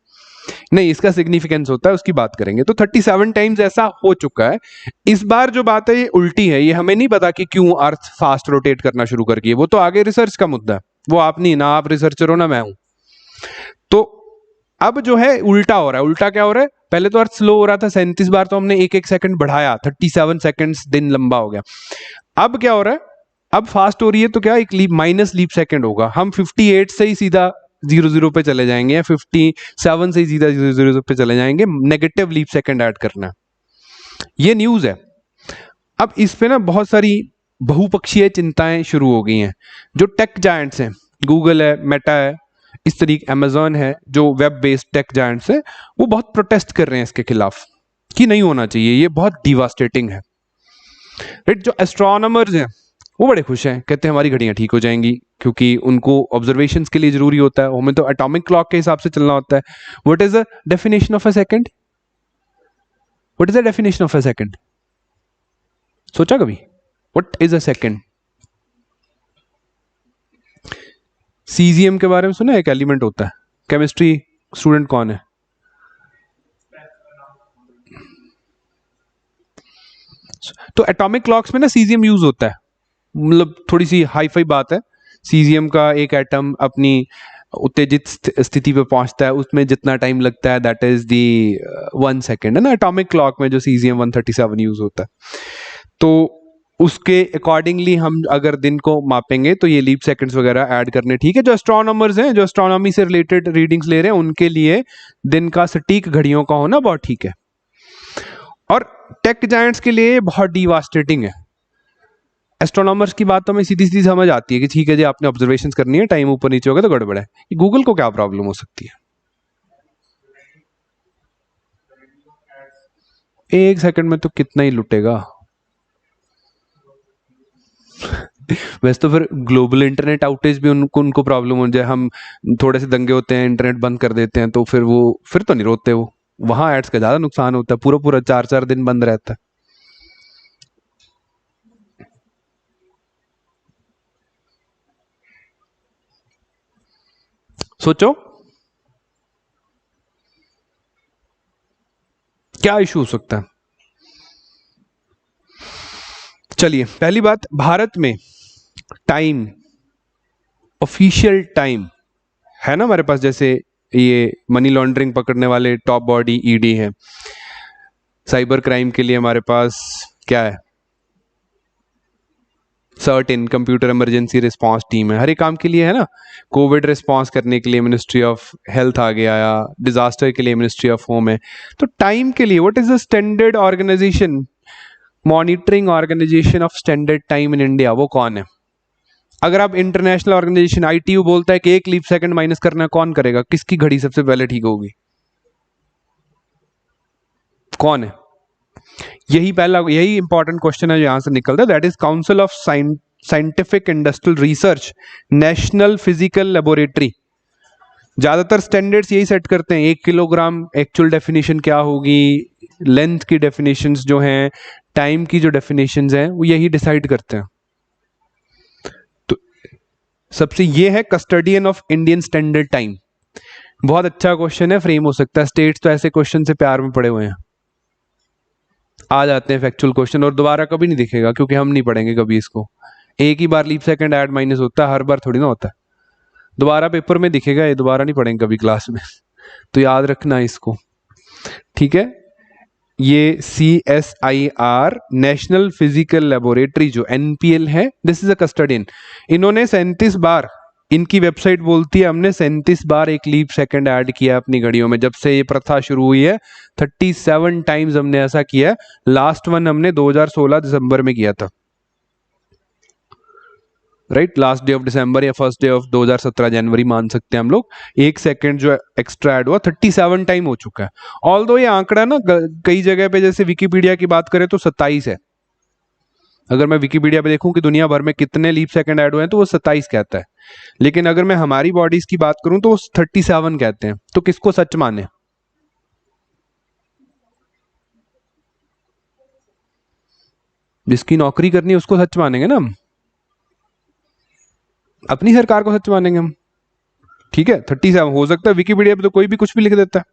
नहीं, इसका सिग्निफिकेंस होता है, उसकी बात करेंगे। तो 37 टाइम्स ऐसा हो चुका है। इस बार जो बात है ये उल्टी है, ये हमें नहीं पता कि क्यों अर्थ फास्ट रोटेट करना शुरू कर गई, वो तो आगे रिसर्च का मुद्दा है, वो आप नहीं, ना आप रिसर्चर हो ना मैं हूं। तो अब जो है उल्टा हो रहा है। उल्टा क्या हो रहा है, पहले तो अर्थ स्लो हो रहा था 37 बार, तो हमने 1-1 सेकंड बढ़ाया, 37 सेकंड्स दिन लंबा हो गया। अब क्या हो रहा है, अब फास्ट हो रही है तो क्या, एक लीप माइनस लीप सेकंड होगा, हम 58 से ही सीधा 00 पे चले जाएंगे, या 57 से ही सीधा 00 पे चले जाएंगे, नेगेटिव लीप सेकंड ऐड करना है। ये न्यूज है। अब इस पे ना बहुत सारी बहुपक्षीय चिंताएं शुरू हो गई हैं। जो टेक जायंट्स हैं, गूगल है, मेटा है, इस तरीके अमेजॉन है, जो वेब बेस्ड टेक जायंट्स है, वो बहुत प्रोटेस्ट कर रहे हैं इसके खिलाफ कि नहीं होना चाहिए, ये बहुत डिवास्टेटिंग है। राइट, जो एस्ट्रोनॉमर्स हैं वो बड़े खुश हैं, कहते हैं हमारी घड़ियां ठीक हो जाएंगी, क्योंकि उनको ऑब्जर्वेशंस के लिए जरूरी होता है, हमें तो एटॉमिक क्लॉक के हिसाब से चलना होता है। What is the definition of a second? What is the definition of a second? सोचा कभी? What is a second? Caesium के बारे में सुना है? एक एलिमेंट होता है, केमिस्ट्री स्टूडेंट कौन है? तो एटॉमिक क्लॉक्स में ना सीजियम यूज होता है, मतलब थोड़ी सी हाई फाई बात है। सीजियम का एक एटम अपनी उत्तेजित स्थिति पे पहुंचता है, उसमें जितना टाइम लगता है दैट इज दी 1 सेकेंड, है ना। एटॉमिक क्लॉक में जो सीजियम 137 यूज होता है, तो उसके अकॉर्डिंगली हम अगर दिन को मापेंगे तो ये लीप सेकंड्स वगैरह ऐड करने ठीक है। जो एस्ट्रोनॉमर्स हैं, जो एस्ट्रोनॉमी से रिलेटेड रीडिंग्स ले रहे हैं, उनके लिए दिन का सटीक घड़ियों का होना बहुत ठीक है। और टेक जायंट्स के लिए बहुत डिवास्टेटिंग है। एस्ट्रोनॉमर्स की बात तो हमें सीधी सीधी समझ आती है कि ठीक है जी, आपने ऑब्जर्वेशन करनी है, टाइम ऊपर नीचे होगा तो गड़बड़ है। गूगल को क्या प्रॉब्लम हो सकती है? 1 सेकंड में तो कितना ही लुटेगा। वैसे तो फिर ग्लोबल इंटरनेट आउटेज भी उनको प्रॉब्लम हो जाए, हम थोड़े से दंगे होते हैं, इंटरनेट बंद कर देते हैं, तो फिर तो नहीं रोते वो, वहां एड्स का ज्यादा नुकसान होता है, पूरा पूरा 4-4 दिन बंद रहता है। सोचो क्या इशू हो सकता है। चलिए, पहली बात, भारत में टाइम, ऑफिशियल टाइम है ना हमारे पास, जैसे ये मनी लॉन्ड्रिंग पकड़ने वाले टॉप बॉडी ईडी है, साइबर क्राइम के लिए हमारे पास क्या है, certain computer emergency response team है, हर एक काम के लिए है ना। कोविड रिस्पांस करने के लिए मिनिस्ट्री ऑफ हेल्थ आ गया, या डिजास्टर के लिए मिनिस्ट्री ऑफ होम है। तो टाइम के लिए what is the standard organisation, monitoring organisation of standard time in India, वो कौन है? अगर आप इंटरनेशनल ऑर्गेनाइजेशन आईटीयू बोलता है कि 1 लीप सेकंड माइनस करना, कौन करेगा? किसकी घड़ी सबसे पहले ठीक होगी? कौन है? यही इंपॉर्टेंट क्वेश्चन है जो यहां से निकलता है। That is council of scientific industrial research, national physical laboratory. ज्यादातर स्टैंडर्ड्स यही सेट करते हैं, 1 किलोग्राम एक्चुअल डेफिनेशन क्या होगी, लेंथ की डेफिनेशंस जो हैं, टाइम की जो डेफिनेशंस हैं, वो यही डिसाइड करते हैं। तो सबसे ये है custodian of Indian standard time. बहुत अच्छा क्वेश्चन है, फ्रेम हो सकता है। स्टेट्स तो ऐसे क्वेश्चन से प्यार में पड़े हुए हैं, आ जाते हैं फैक्चुअल क्वेश्चन, और दोबारा कभी नहीं दिखेगा, क्योंकि हम नहीं पढ़ेंगे कभी इसको। एक ही बार लीप सेकंड ऐड माइनस होता है, हर बार थोड़ी ना होता है। दोबारा पेपर में दिखेगा, ये दोबारा नहीं पढ़ेंगे कभी क्लास में। तो याद रखना इसको, ठीक है। ये CSIR नेशनल फिजिकल लेबोरेटरी जो NPL है, दिस इज अ कस्टडियन। इन्होंने 37 बार, इनकी वेबसाइट बोलती है हमने 37 बार 1 लीप सेकंड ऐड किया अपनी घड़ियों में, जब से ये प्रथा शुरू हुई है 37 टाइम्स हमने ऐसा किया है। लास्ट वन हमने 2016 दिसंबर में किया था, right, last day of December या फर्स्ट डे ऑफ 2017 जनवरी मान सकते हैं हम लोग। 1 सेकंड जो एक्स्ट्रा ऐड हुआ 37 टाइम हो चुका है। ऑल्दो ये आंकड़ा ना कई जगह पे, जैसे विकिपीडिया की बात करें तो 27 है, अगर मैं विकिपीडिया पे देखूं कि दुनिया भर में कितने लीप सेकंड ऐड हुए हैं तो वो 27 कहता है, लेकिन अगर मैं हमारी बॉडीज की बात करूं तो वो 37 कहते हैं। तो किसको सच माने? जिसकी नौकरी करनी है उसको सच मानेंगे ना हम, अपनी सरकार को सच मानेंगे हम। ठीक है, 37 हो सकता है, विकिपीडिया पे तो कोई भी कुछ भी लिख देता है।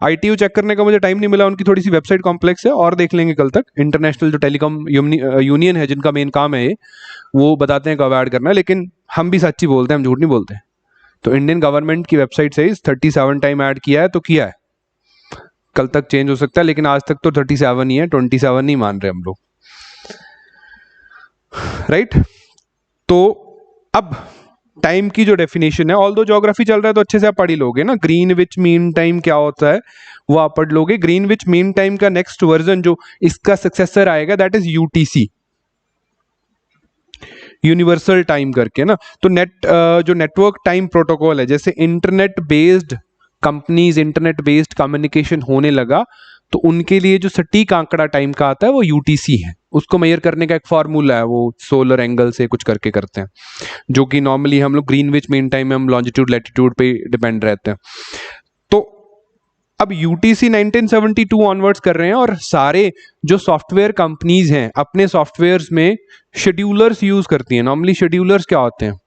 ITU चेक करने का मुझे टाइम नहीं मिला, उनकी थोड़ी सी वेबसाइट कॉम्प्लेक्स है, और देख लेंगे कल तक। इंटरनेशनल जो टेलीकॉम यूनियन है जिनका मेन काम है ये, वो बताते हैं कब ऐड करना है, लेकिन हम भी सच्ची बोलते हैं, हम झूठ नहीं बोलते। तो इंडियन गवर्नमेंट की वेबसाइट से 37 टाइम ऐड किया है तो किया है, कल तक चेंज हो सकता है, लेकिन आज तक तो 37 ही है, 27 नहीं मान रहे हम लोग, राइट। तो अब टाइम की जो डेफिनेशन है, ऑल दो ज्योग्राफी चल रहा है तो अच्छे से आप पढ़ ही लोगे ना, ग्रीनविच मीन टाइम क्या होता है वो आप पढ़ लोगे। ग्रीनविच मीन टाइम का नेक्स्ट वर्जन जो इसका सक्सेसर आएगा that is UTC, universal time करके ना। तो जो नेटवर्क टाइम प्रोटोकॉल है, जैसे internet based companies, internet based communication होने लगा, तो उनके लिए जो सटीक आंकड़ा टाइम का आता है वो UTC है। उसको मेजर करने का एक फॉर्मूला है, वो सोलर एंगल से कुछ करके करते हैं, जो कि नॉर्मली हम लोग ग्रीनविच मीन टाइम में हम लॉन्जिट्यूड लैटिट्यूड पे डिपेंड रहते हैं। तो अब UTC 1972 ऑनवर्ड्स कर रहे हैं, और सारे जो सॉफ्टवेयर कंपनीज हैं अपने सॉफ्टवेयर्स में शेड्यूलर्स यूज करती हैं। नॉर्मली शेड्यूलर्स क्या होते हैं?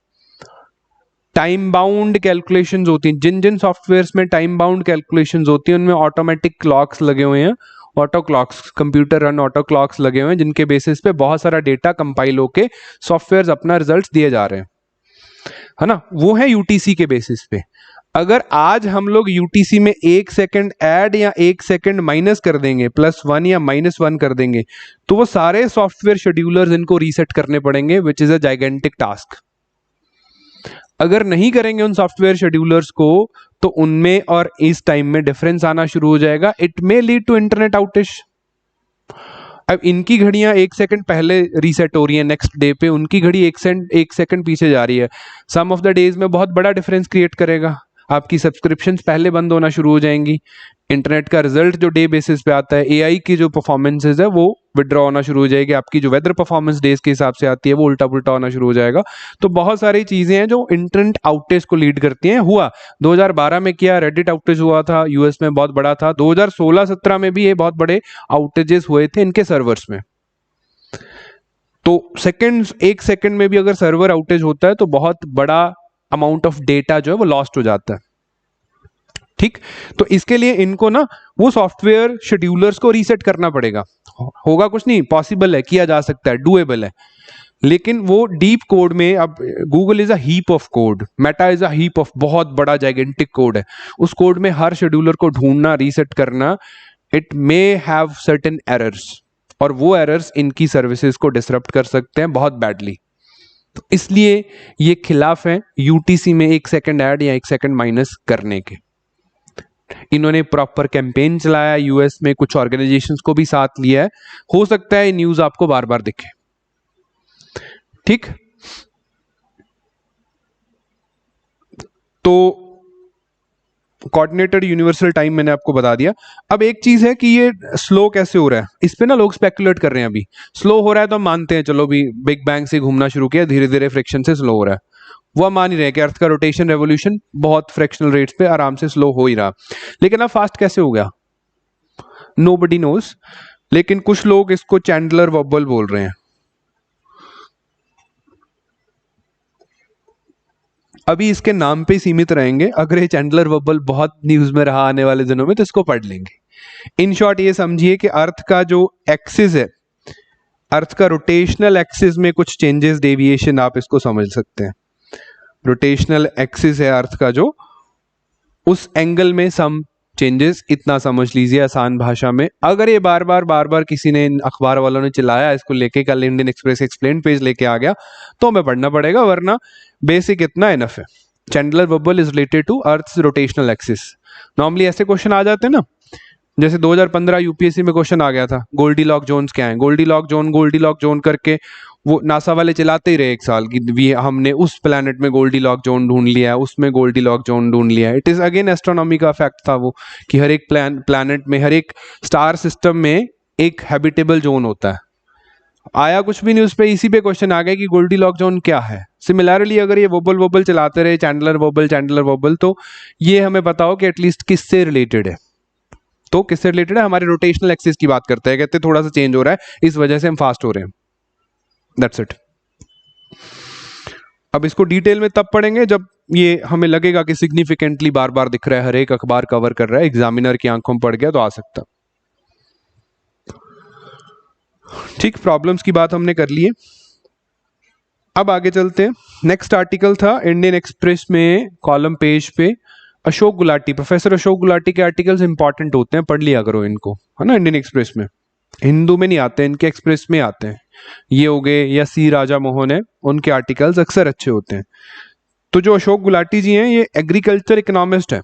टाइम बाउंड कैलकुलेशंस होती हैं। जिन जिन सॉफ्टवेयर्स में टाइम बाउंड कैलकुलेशंस होती हैं उनमें ऑटोमेटिक क्लॉक्स लगे हुए हैं, auto clocks, computer run auto clocks लगे हुए हैं, जिनके बेसिस पे बहुत सारा डेटा कंपाइल होके सॉफ्टवेयर्स अपना रिजल्ट्स दिए जा रहे हैं, है ना। वो है UTC के बेसिस पे। अगर आज हम लोग UTC में 1 सेकंड ऐड या 1 सेकंड माइनस कर देंगे, +1 या -1 कर देंगे, तो वो सारे सॉफ्टवेयर शेड्यूलर्स इनको रीसेट करने पड़ेंगे, which is a gigantic task. अगर नहीं करेंगे उन सॉफ्टवेयर शेड्यूलर्स को, तो उनमें और इस टाइम में डिफरेंस आना शुरू हो जाएगा। It may lead to internet outage. अब इनकी घड़ियां 1 सेकंड पहले रीसेट हो रही है नेक्स्ट डे पे, उनकी घड़ी 1 सेकंड पीछे जा रही है। सम ऑफ द डेज में बहुत बड़ा डिफरेंस क्रिएट करेगा। आपकी सब्सक्रिप्शंस पहले बंद होना शुरू हो जाएंगी। इंटरनेट का रिजल्ट जो डे बेसिस पे आता है, AI की जो परफॉर्मेंसेज है वो विड्रॉ होना शुरू हो जाएगी। आपकी जो वेदर परफॉर्मेंस डेज के हिसाब से आती है वो उल्टा पुल्टा होना शुरू हो जाएगा। तो बहुत सारी चीजें हैं जो इंटरनेट आउटेज को लीड करती हैं। हुआ 2012 में किया, रेडिट आउटेज हुआ था US में, बहुत बड़ा था। 2016-17 में भी ये बहुत बड़े आउटेजेस हुए थे इनके सर्वर्स में। तो 1 सेकंड में भी अगर सर्वर आउटेज होता है तो बहुत बड़ा अमाउंट ऑफ डेटा जो है वो लॉस्ट हो जाता है। ठीक, तो इसके लिए इनको ना वो सॉफ्टवेयर शेड्यूलर्स को रीसेट करना पड़ेगा। होगा कुछ नहीं, पॉसिबल है, किया जा सकता है, डूएबल है, लेकिन वो डीप कोड में, अब Google is a heap of code, Meta is a heap of, बहुत बड़ा जाइगेंटिक कोड है। उस कोड में हर शेड्यूलर को ढूंढना, रीसेट करना, it may have certain errors, और वो एरर्स इनकी सर्विसेज को डिसरप्ट कर सकते हैं बहुत बैडली। तो इसलिए ये खिलाफ है UTC में 1 सेकंड ऐड या 1 सेकंड माइनस करने के। इन्होंने प्रॉपर कैंपेन चलाया, US में कुछ ऑर्गेनाइजेशंस को भी साथ लिया है। हो सकता है न्यूज आपको बार बार दिखे। ठीक, तो कोऑर्डिनेटेड यूनिवर्सल टाइम मैंने आपको बता दिया। अब एक चीज है कि ये स्लो कैसे हो रहा है, इस पे ना लोग स्पेकुलेट कर रहे हैं। अभी स्लो हो रहा है तो हम मानते हैं, चलो भी बिग बैंग से घूमना शुरू किया, धीरे धीरे फ्रिक्शन से स्लो हो रहा है, वो हम मान ही रहे हैं कि अर्थ का रोटेशन रेवोल्यूशन बहुत फ्रैक्शनल रेट्स पे आराम से स्लो हो ही रहा। लेकिन अब फास्ट कैसे हो गया, नोबडी नोज। लेकिन कुछ लोग इसको चैंडलर वॉबल बोल रहे हैं। अभी इसके नाम पे सीमित रहेंगे, अगर ये चैंडलर वॉबल बहुत न्यूज में रहा आने वाले दिनों में तो इसको पढ़ लेंगे। इन शॉर्ट ये समझिए कि अर्थ का जो एक्सिस है, अर्थ का रोटेशनल एक्सिस में कुछ चेंजेस, डेविएशन, आप इसको समझ सकते हैं। रोटेशनल एक्सिस है अर्थ का जो, उस एंगल में सम चेंजेस, इतना समझ लीजिए आसान भाषा में। अगर ये बार बार किसी ने, अखबार वालों ने चिल्लाया इसको लेके, कल इंडियन एक्सप्रेस एक्सप्लेन पेज लेके आ गया, तो हमें पढ़ना पड़ेगा, वरना बेसिक इतना इनफ है। Chandler wobble is related to earth's rotational axis. Normally ऐसे क्वेश्चन आ जाते हैं ना, जैसे 2015 UPSC में क्वेश्चन आ गया था, गोल्डीलॉक जोन्स क्या है, गोल्डीलॉक जोन करके वो नासा वाले चलाते ही रहे 1 साल की, हमने उस प्लैनेट में गोल्डीलॉक जोन ढूंढ लिया है, उसमें गोल्डीलॉक जोन ढूंढ लिया है। इट इज अगेन एस्ट्रोनॉमी का फैक्ट था वो, कि हर एक प्लैनेट में, हर एक स्टार सिस्टम में एक हैबिटेबल जोन होता है, आया कुछ भी नहीं उस पे, इसी पे क्वेश्चन आ गया कि गोल्डीलॉक जोन क्या है। सिमिलरली अगर ये वोबल वोबल चलाते रहे, चैंडलर वोबल, तो ये हमें पता हो कि एटलीस्ट किससे रिलेटेड है। तो किससे रिलेटेड है, हमारे रोटेशनल एक्सिस की बात करते हैं, कहते हैं थोड़ा सा चेंज हो रहा है, इस वजह से हम फास्ट हो रहे हैं। That's it. अब इसको डिटेल में तब पढ़ेंगे जब ये हमें लगेगा कि सिग्निफिकेंटली बार बार दिख रहा है, हर एक अखबार कवर कर रहा है, एग्जामिनर की आंखों में पड़ गया तो आ सकता। ठीक, प्रॉब्लम्स की बात हमने कर ली है। अब आगे चलते हैं। नेक्स्ट आर्टिकल था इंडियन एक्सप्रेस में, कॉलम पेज पे अशोक गुलाटी, प्रोफेसर अशोक गुलाटी के आर्टिकल्स इंपॉर्टेंट होते हैं, पढ़ लिया करो इनको, है ना। इंडियन एक्सप्रेस में, हिंदू में नहीं आते, इनके एक्सप्रेस में आते हैं। ये हो गए, या सी राजा मोहन है, उनके आर्टिकल्स अक्सर अच्छे होते हैं। तो जो अशोक गुलाटी जी हैं, ये एग्रीकल्चर इकोनॉमिस्ट है,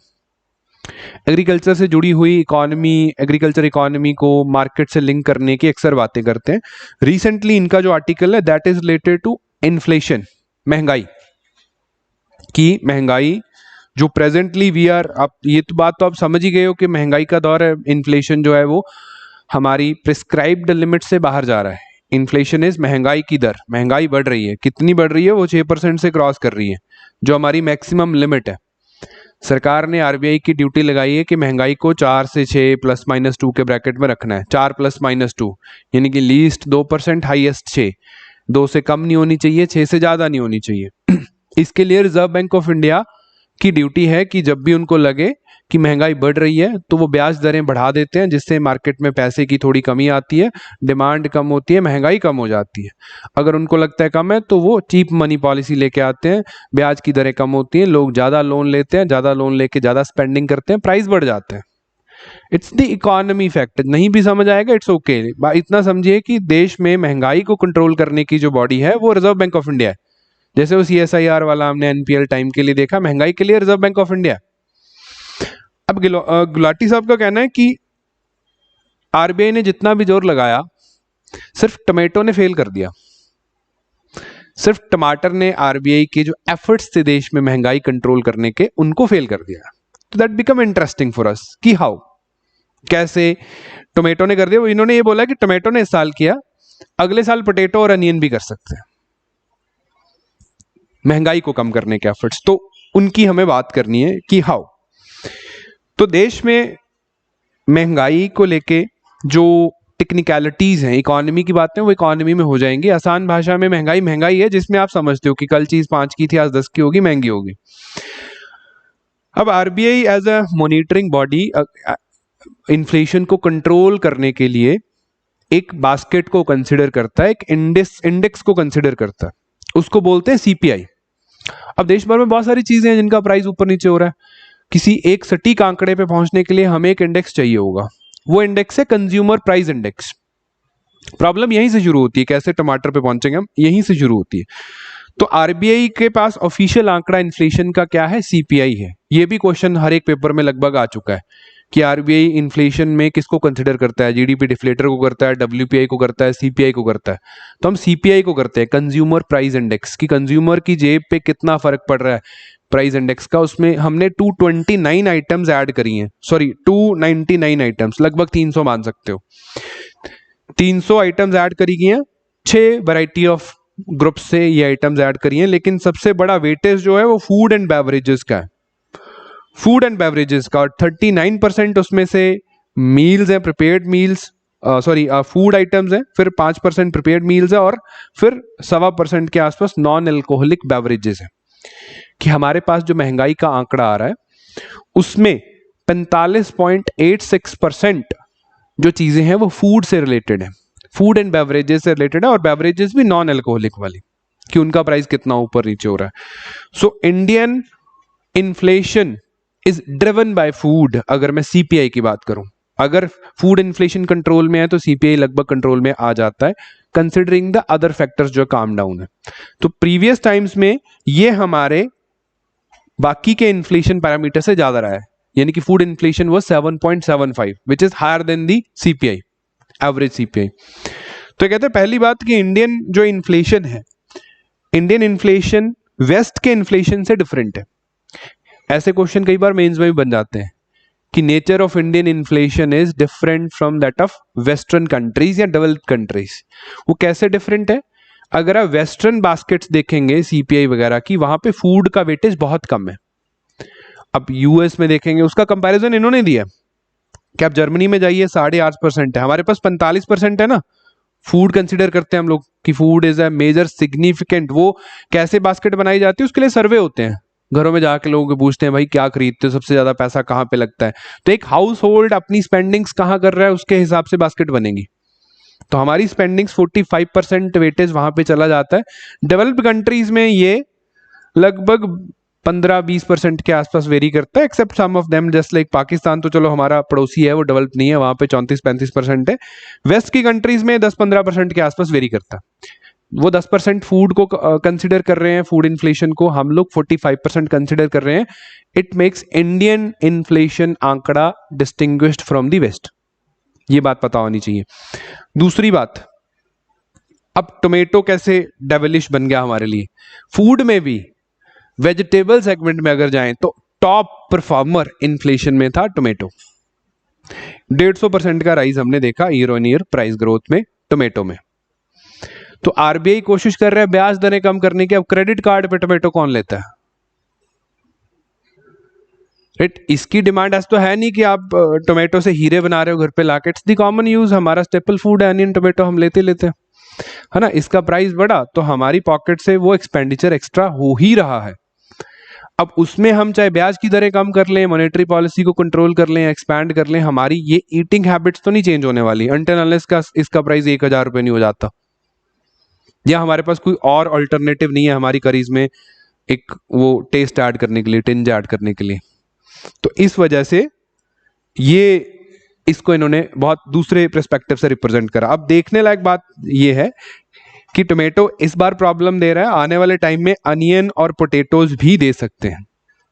एग्रीकल्चर से जुड़ी हुई इकोनॉमी, एग्रीकल्चर इकोनॉमी को मार्केट से लिंक करने की अक्सर बातें करते हैं। रिसेंटली इनका जो आर्टिकल है that is related to inflation, महंगाई की, महंगाई जो प्रेजेंटली वी आर, आप ये तो बात तो आप समझ ही गए हो कि महंगाई का दौर है। इन्फ्लेशन जो है वो हमारी प्रिस्क्राइब्ड लिमिट से बाहर जा रहा है। इन्फ्लेशन इज महंगाई की दर, महंगाई बढ़ रही है, कितनी बढ़ रही है, वो 6% से क्रॉस कर रही है, जो हमारी मैक्सिमम लिमिट है। सरकार ने आरबीआई की ड्यूटी लगाई है कि महंगाई को 4 से 6 +-2 के ब्रैकेट में रखना है। 4 +-2 यानी कि लीस्ट 2%, हाईएस्ट 6, 2 से कम नहीं होनी चाहिए, 6 से ज्यादा नहीं होनी चाहिए। इसके लिए रिजर्व बैंक ऑफ इंडिया की ड्यूटी है कि जब भी उनको लगे कि महंगाई बढ़ रही है तो वो ब्याज दरें बढ़ा देते हैं, जिससे मार्केट में पैसे की थोड़ी कमी आती है, डिमांड कम होती है, महंगाई कम हो जाती है। अगर उनको लगता है कम है तो वो चीप मनी पॉलिसी लेके आते हैं, ब्याज की दरें कम होती हैं, लोग ज़्यादा लोन लेते हैं, ज़्यादा लोन लेके ज़्यादा स्पेंडिंग करते हैं, प्राइस बढ़ जाते हैं। It's the economy factor. नहीं भी समझ आएगा इट्स ओके। इतना समझिए कि देश में महंगाई को कंट्रोल करने की जो बॉडी है वो रिजर्व बैंक ऑफ इंडिया है। जैसे वो CSIR वाला हमने एनपीएल टाइम के लिए देखा, महंगाई के लिए रिजर्व बैंक ऑफ इंडिया। अब गुलाटी साहब का कहना है कि आरबीआई ने जितना भी जोर लगाया, सिर्फ टमाटो ने फेल कर दिया। सिर्फ टमाटर ने आरबीआई के जो एफर्ट्स थे देश में महंगाई कंट्रोल करने के, उनको फेल कर दिया। तो that become interesting for us कि हाउ, कैसे टोमेटो ने कर दिया। इन्होंने ये बोला कि टोमेटो ने इस साल किया, अगले साल पोटैटो और अनियन भी कर सकते हैं, महंगाई को कम करने के एफर्ट्स। तो उनकी हमें बात करनी है कि हाउ। तो देश में महंगाई को लेके जो टेक्निकलिटीज हैं, इकोनॉमी की बातें, वो इकोनॉमी में हो जाएंगी। आसान भाषा में महंगाई महंगाई है जिसमें आप समझते हो कि कल चीज 5 की थी, आज 10 की होगी, महंगी होगी। अब RBI as a monitoring body inflation को कंट्रोल करने के लिए एक बास्केट को कंसिडर करता है, एक इंडेक्स को कंसिडर करता है, उसको बोलते हैं सीपीआई। अब देश भर में बहुत सारी चीजें हैं जिनका प्राइस ऊपर नीचे हो रहा है। किसी एक सटीक आंकड़े पे पहुंचने के लिए हमें एक इंडेक्स चाहिए होगा, वो इंडेक्स है कंज्यूमर प्राइस इंडेक्स। प्रॉब्लम यहीं से शुरू होती है, कैसे टमाटर पे पहुंचेंगे हम, यहीं से शुरू होती है। तो आरबीआई के पास ऑफिशियल आंकड़ा इन्फ्लेशन का क्या है, सीपीआई है। ये भी क्वेश्चन हर एक पेपर में लगभग आ चुका है कि आरबीआई इन्फ्लेशन में किसको कंसिडर करता है, जीडीपी डिफ्लेटर को करता है, डब्ल्यूपीआई को करता है, सीपीआई को करता है। तो हम सीपीआई को करते हैं, कंज्यूमर प्राइस इंडेक्स, कि कंज्यूमर की जेब पे कितना फर्क पड़ रहा है प्राइस इंडेक्स का। उसमें हमने 229 आइटम्स ऐड करी हैं, सॉरी 299 आइटम्स, लगभग 300 मान सकते हो। 300 आइटम्स ऐड करी गई हैं, 6 वैरायटी ऑफ ग्रुप से ये आइटम्स ऐड करी हैं। लेकिन सबसे बड़ा वेटेज जो है वो फूड एंड बेवरेजेस का है, फूड एंड बेवरेजेस का। और 39% उसमें से मील्स हैं, prepared meals, sorry food items हैं, फिर 5% प्रिपेयर्ड मील्स है, और फिर 1.25% के आसपास नॉन एल्कोहलिक बेवरेजेस हैं। कि हमारे पास जो महंगाई का आंकड़ा आ रहा है उसमें 45.86% जो चीजें हैं वो फूड से रिलेटेड है, फूड एंड बेवरेजेस से रिलेटेड है, और बेवरेजेस भी नॉन एल्कोहलिक वाली, कि उनका प्राइस कितना ऊपर नीचे हो रहा है। So Indian inflation is driven by food. अगर मैं सीपीआई की बात करूं, अगर फूड इन्फ्लेशन कंट्रोल में है तो सीपीआई लगभग कंट्रोल में आ जाता है, कंसिडरिंग द अदर फैक्टर्स जो काम डाउन है। तो प्रीवियस टाइम्स में ये हमारे बाकी के इन्फ्लेशन पैरामीटर से ज्यादा रहा है, यानी कि फूड इन्फ्लेशन वो 7.75 which is higher than the CPI, average CPI. तो कहते हैं पहली बात कि इंडियन जो इन्फ्लेशन है, इंडियन इन्फ्लेशन वेस्ट के इन्फ्लेशन से डिफरेंट है। ऐसे क्वेश्चन कई बार मेंस में भी बन जाते हैं कि nature of Indian inflation is different from that of western countries या डेवलप्ड कंट्रीज। वो कैसे डिफरेंट है? अगर आप वेस्टर्न बास्केट्स देखेंगे सीपीआई वगैरह की, वहां पे फूड का वेटेज बहुत कम है। अब यूएस में देखेंगे, उसका कंपैरिजन इन्होंने दिया कि आप जर्मनी में जाइए 8.5% है, हमारे पास 45% है ना। फूड कंसिडर करते हैं हम लोग कि food is a major significant. वो कैसे बास्केट बनाई जाती है उसके लिए सर्वे होते हैं, घरों में जाके लोगों को पूछते हैं भाई क्या खरीदते हो, सबसे ज्यादा पैसा कहाँ पे लगता है। तो एक हाउस होल्ड अपनी स्पेंडिंग्स कहाँ कर रहा है उसके हिसाब से बास्केट बनेगी। तो हमारी स्पेंडिंग्स 45% वेटेज वहां पे चला जाता है। डेवलप्ड कंट्रीज में ये लगभग 15-20% के आसपास वेरी करता है, except some of them just like Pakistan. तो चलो हमारा पड़ोसी है, वो डेवलप नहीं है, वहां पे 34-35% है। वेस्ट की कंट्रीज में 10-15% के आसपास वेरी करता है। वो 10% फूड को कंसिडर कर रहे हैं, फूड इन्फ्लेशन को, हम लोग 45% कंसिडर कर रहे हैं। इट मेक्स इंडियन इन्फ्लेशन आंकड़ा डिस्टिंग्विश्ड फ्रॉम द वेस्ट। ये बात पता होनी चाहिए। दूसरी बात, अब टोमेटो कैसे डेविलिश बन गया हमारे लिए। फूड में भी वेजिटेबल सेगमेंट में अगर जाएं तो टॉप परफॉर्मर इन्फ्लेशन में था टोमेटो। 150% का राइज हमने देखा year on year price growth में टोमेटो में। तो आरबीआई कोशिश कर रहा है ब्याज दरें कम करने की। अब क्रेडिट कार्ड पे टोमेटो कौन लेता है? राइट, इसकी डिमांड ऐसा तो है नहीं कि आप टोमेटो से हीरे बना रहे हो घर पे लाके। इट्स दी कॉमन यूज, हमारा स्टेपल फूड है अनियन टोमेटो, हम लेते है ना। इसका प्राइस बढ़ा तो हमारी पॉकेट से वो एक्सपेंडिचर एक्स्ट्रा हो ही रहा है। अब उसमें हम चाहे ब्याज की दरें कम कर लें, मॉनेटरी पॉलिसी को कंट्रोल कर लें, एक्सपैंड कर लें, हमारी ये ईटिंग हैबिट्स तो नहीं चेंज होने वाली अनटिल अनलेस का इसका प्राइस 1000 रुपये नहीं हो जाता, या हमारे पास कोई और अल्टरनेटिव नहीं है हमारी करीज में एक वो टेस्ट ऐड करने के लिए, टिंज ऐड करने के लिए। तो इस वजह से ये इसको इन्होंने बहुत दूसरे पर्सपेक्टिव से रिप्रेजेंट करा। अब देखने लायक बात ये है कि टोमेटो इस बार प्रॉब्लम दे रहा है, आने वाले टाइम में अनियन और पोटैटोज भी दे सकते हैं।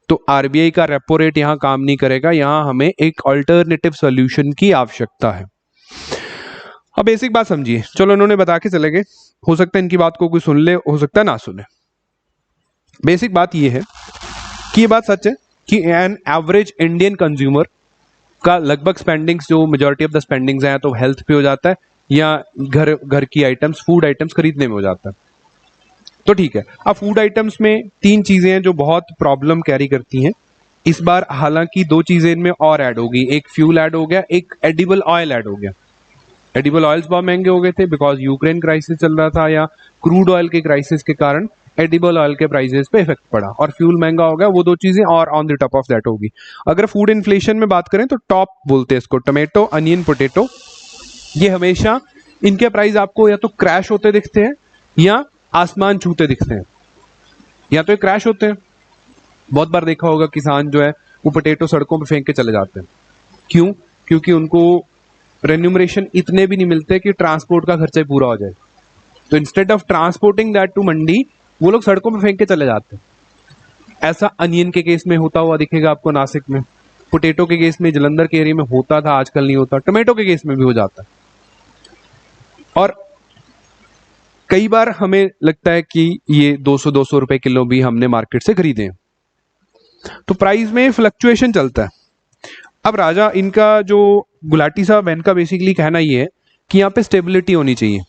तो आरबीआई का रेपो रेट यहां काम नहीं करेगा, यहां हमें एक अल्टरनेटिव सॉल्यूशन की आवश्यकता है। अब बेसिक बात समझिए, चलो इन्होंने बता के चले गए, हो सकता है इनकी बात को कोई सुन ले, हो सकता है ना सुने। बेसिक बात ये है कि ये बात सच है कि एन एवरेज इंडियन कंज्यूमर का लगभग स्पेंडिंग्स, जो मेजॉरिटी ऑफ द स्पेंडिंग्स हैं, तो हेल्थ पे हो जाता है या घर की आइटम्स, फूड आइटम्स खरीदने में हो जाता है। तो ठीक है, अब फूड आइटम्स में 3 चीजें हैं जो बहुत प्रॉब्लम कैरी करती हैं इस बार। हालांकि 2 चीजें इनमें और ऐड होगी, एक फ्यूल ऐड हो गया, एक एडिबल ऑयल ऐड हो गया। एडिबल ऑयल्स बहुत महंगे हो गए थे बिकॉज यूक्रेन क्राइसिस चल रहा था, या क्रूड ऑयल के क्राइसिस के कारण एडिबल ऑयल के प्राइसेस पे इफेक्ट पड़ा, और फ्यूल महंगा हो गया। वो 2 चीजें और on the top of that होगी। अगर फूड इन्फ्लेशन में बात करें तो टॉप बोलते हैं इसको, टोमेटो, अनियन, पोटैटो, ये हमेशा इनके प्राइस आपको या तो क्रैश होते दिखते हैं या आसमान छूते दिखते हैं। या तो ये क्रैश होते हैं, बहुत बार देखा होगा किसान जो है वो पोटैटो सड़कों पे फेंक के चले जाते हैं। क्यों? क्योंकि उनको रेन्यूमरेशन इतने भी नहीं मिलते कि ट्रांसपोर्ट का खर्चा पूरा हो जाए। तो instead of transporting that to mandi, वो लोग सड़कों पे फेंक के चले जाते हैं। ऐसा अनियन के केस में होता हुआ दिखेगा आपको नासिक में, पोटैटो के केस में जलंधर के एरिया में होता था, आजकल नहीं होता। टोमेटो के केस में भी हो जाता है। और कई बार हमें लगता है कि ये 200 रुपए किलो भी हमने मार्केट से खरीदे, तो प्राइस में फ्लक्चुएशन चलता है। अब राजा इनका जो गुलाटी साहब, इनका बेसिकली कहना ये है कि यहाँ पे स्टेबिलिटी होनी चाहिए,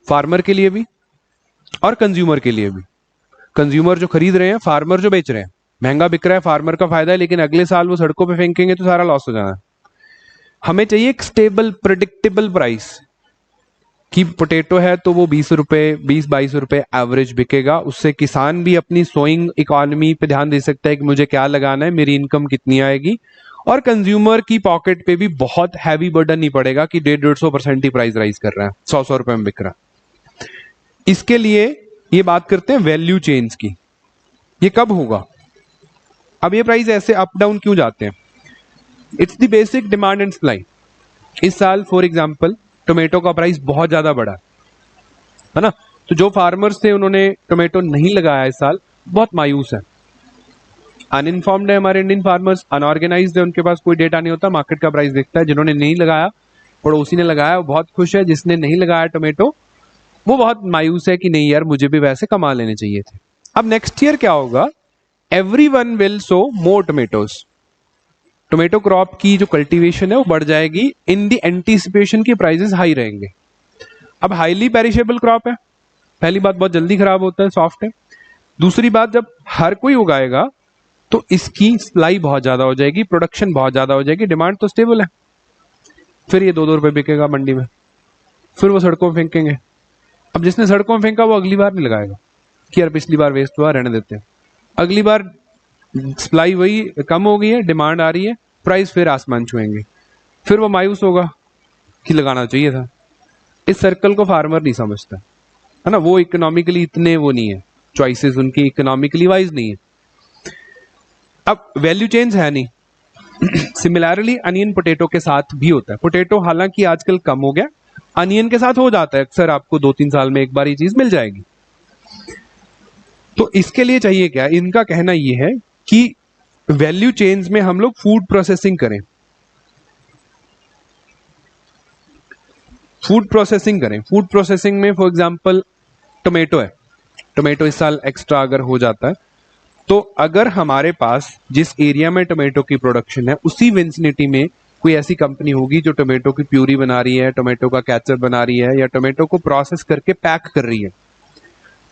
फार्मर के लिए भी और कंज्यूमर के लिए भी। कंज्यूमर जो खरीद रहे हैं, फार्मर जो बेच रहे हैं, महंगा बिक रहा है, फार्मर का फायदा है, लेकिन अगले साल वो सड़कों पे फेंकेंगे तो सारा लॉस हो जाना है। हमें चाहिए एक स्टेबल प्रेडिक्टेबल प्राइस कि पोटैटो है तो वो 20 रुपए, 20-22 रुपए एवरेज बिकेगा। उससे किसान भी अपनी सोइंग इकोनॉमी पे ध्यान दे सकता है कि मुझे क्या लगाना है, मेरी इनकम कितनी आएगी, और कंज्यूमर की पॉकेट पे भी बहुत हैवी बर्डन नहीं पड़ेगा कि 150% ही प्राइस राइज कर रहा है, 100 रुपए में बिक रहा है। इसके लिए ये बात करते हैं वैल्यू चेन्स की। ये कब होगा? अब ये प्राइस ऐसे अप डाउन क्यों जाते हैं? It's the basic demand and supply. इस साल फॉर एग्जांपल टोमेटो का प्राइस बहुत ज्यादा बढ़ा है ना, तो जो फार्मर्स थे उन्होंने टोमेटो नहीं लगाया इस साल, बहुत मायूस है। अनइन्फॉर्म्ड है हमारे इंडियन फार्मर्स, अनऑर्गेनाइज्ड है, उनके पास कोई डेटा नहीं होता, मार्केट का प्राइस देखता है। जिन्होंने नहीं लगाया, पड़ोसी ने लगाया, वो बहुत खुश है। जिसने नहीं लगाया टोमेटो, वो बहुत मायूस है कि नहीं यार, मुझे भी वैसे कमा लेने चाहिए थे। अब नेक्स्ट ईयर क्या होगा? Everyone will so more tomatoes. Tomato crop की जो कल्टीवेशन है वो बढ़ जाएगी इन द एंटीसिपेशन की प्राइसेस हाई रहेंगे। अब हाईली पेरिशेबल क्रॉप है, पहली बात बहुत जल्दी खराब होता है, सॉफ्ट है। दूसरी बात, जब हर कोई उगाएगा तो इसकी सप्लाई बहुत ज्यादा हो जाएगी, प्रोडक्शन बहुत ज्यादा हो जाएगी, डिमांड तो स्टेबल है, फिर ये 2-2 रुपए बिकेगा मंडी में, फिर वो सड़कों में फेंकेंगे। अब जिसने सड़कों में फेंका वो अगली बार नहीं लगाएगा कि यार पिछली बार वेस्ट हुआ, रहने देते हैं। अगली बार सप्लाई वही कम हो गई है, डिमांड आ रही है, प्राइस फिर आसमान छुएंगे, फिर वो मायूस होगा कि लगाना चाहिए था। इस सर्कल को फार्मर नहीं समझता है ना, वो इकोनॉमिकली इतने वो नहीं है, चॉइसेस उनकी इकोनॉमिकली वाइज नहीं है। अब वैल्यू चेंज है नहीं। सिमिलरली अनियन पोटैटो के साथ भी होता है। पोटैटो हालांकि आजकल कम हो गया, अनियन के साथ हो जाता है अक्सर, आपको 2-3 साल में एक बार ये चीज मिल जाएगी। तो इसके लिए चाहिए क्या, इनका कहना ये है कि वैल्यू चेन्स में हम लोग फूड प्रोसेसिंग करें, फूड प्रोसेसिंग में फॉर एग्जांपल टोमेटो है, टोमेटो इस साल एक्स्ट्रा अगर हो जाता है, तो अगर हमारे पास जिस एरिया में टोमेटो की प्रोडक्शन है उसी विंसिनिटी में कोई ऐसी कंपनी होगी जो टोमेटो की प्यूरी बना रही है, टोमेटो का केचप बना रही है, या टोमेटो को प्रोसेस करके पैक कर रही है,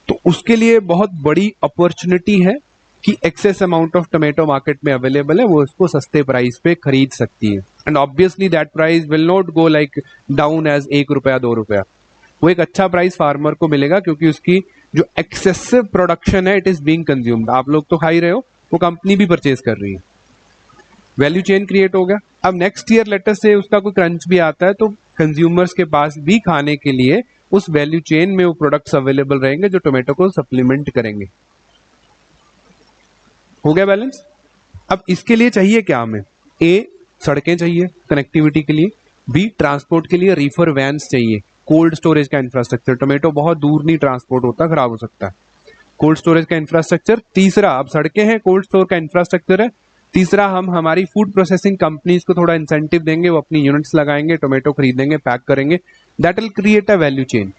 तो उसके लिए बहुत बड़ी अपॉर्चुनिटी है कि excess amount of tomato market में अवेलेबल है, वो इसको सस्ते प्राइस पे खरीद सकती है। And obviously that price will not go like down as 1 रुपया 2 रुपया, वो एक अच्छा प्राइस फार्मर को मिलेगा क्योंकि उसकी जो एक्सेसिव प्रोडक्शन है इट इज बीइंग कंज्यूम्ड। आप लोग तो खा ही रहे हो, वो कंपनी भी परचेज कर रही है, वैल्यू चेन क्रिएट हो गया। अब नेक्स्ट ईयर लेटर से उसका कोई क्रंच भी आता है तो कंज्यूमर्स के पास भी खाने के लिए उस वैल्यू चेन में वो प्रोडक्ट्स अवेलेबल रहेंगे जो टोमेटो को सप्लीमेंट करेंगे। हो गया बैलेंस। अब इसके लिए चाहिए क्या हमें, ए सड़कें चाहिए कनेक्टिविटी के लिए, बी ट्रांसपोर्ट के लिए रीफर वैन्स चाहिए, कोल्ड स्टोरेज का इंफ्रास्ट्रक्चर, टोमेटो बहुत दूर नहीं ट्रांसपोर्ट होता, खराब हो सकता है, कोल्ड स्टोरेज का इंफ्रास्ट्रक्चर। तीसरा, अब सड़कें हैं, कोल्ड स्टोर का इंफ्रास्ट्रक्चर है। तीसरा, हम हमारी फूड प्रोसेसिंग कंपनीज को थोड़ा इंसेंटिव देंगे, वो अपनी यूनिट्स लगाएंगे, टोमेटो खरीदेंगे, पैक करेंगे, that will create a value chain.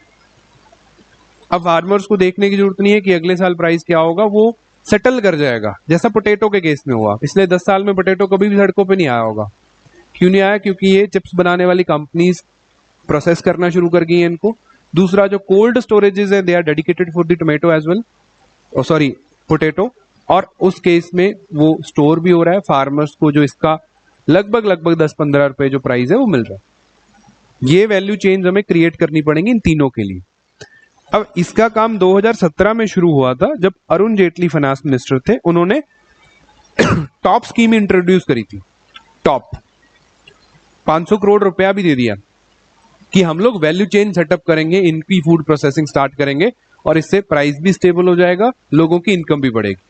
अब फार्मर्स को देखने की जरूरत नहीं है कि अगले साल प्राइस क्या होगा, वो सेटल कर जाएगा, जैसा पोटैटो के केस में हुआ। पिछले 10 साल में पोटैटो कभी भी सड़कों पे नहीं आया होगा। क्यों नहीं आया, क्योंकि ये चिप्स बनाने वाली कंपनीज प्रोसेस करना शुरू कर गई है इनको। दूसरा, जो कोल्ड स्टोरेजेस है they are dedicated for the tomato as well, sorry potato, और उस केस में वो स्टोर भी हो रहा है, फार्मर्स को जो इसका लगभग 10-15 रुपए जो प्राइस है वो मिल रहा है। ये वैल्यू चेंज हमें क्रिएट करनी पड़ेंगी इन तीनों के लिए। अब इसका काम 2017 में शुरू हुआ था जब अरुण जेटली फाइनेंस मिनिस्टर थे, उन्होंने टॉप स्कीम इंट्रोड्यूस करी थी। टॉप 500 करोड़ रुपया भी दे दिया कि हम लोग वैल्यू चेन सेटअप करेंगे, इनकी फूड प्रोसेसिंग स्टार्ट करेंगे और इससे प्राइस भी स्टेबल हो जाएगा, लोगों की इनकम भी बढ़ेगी।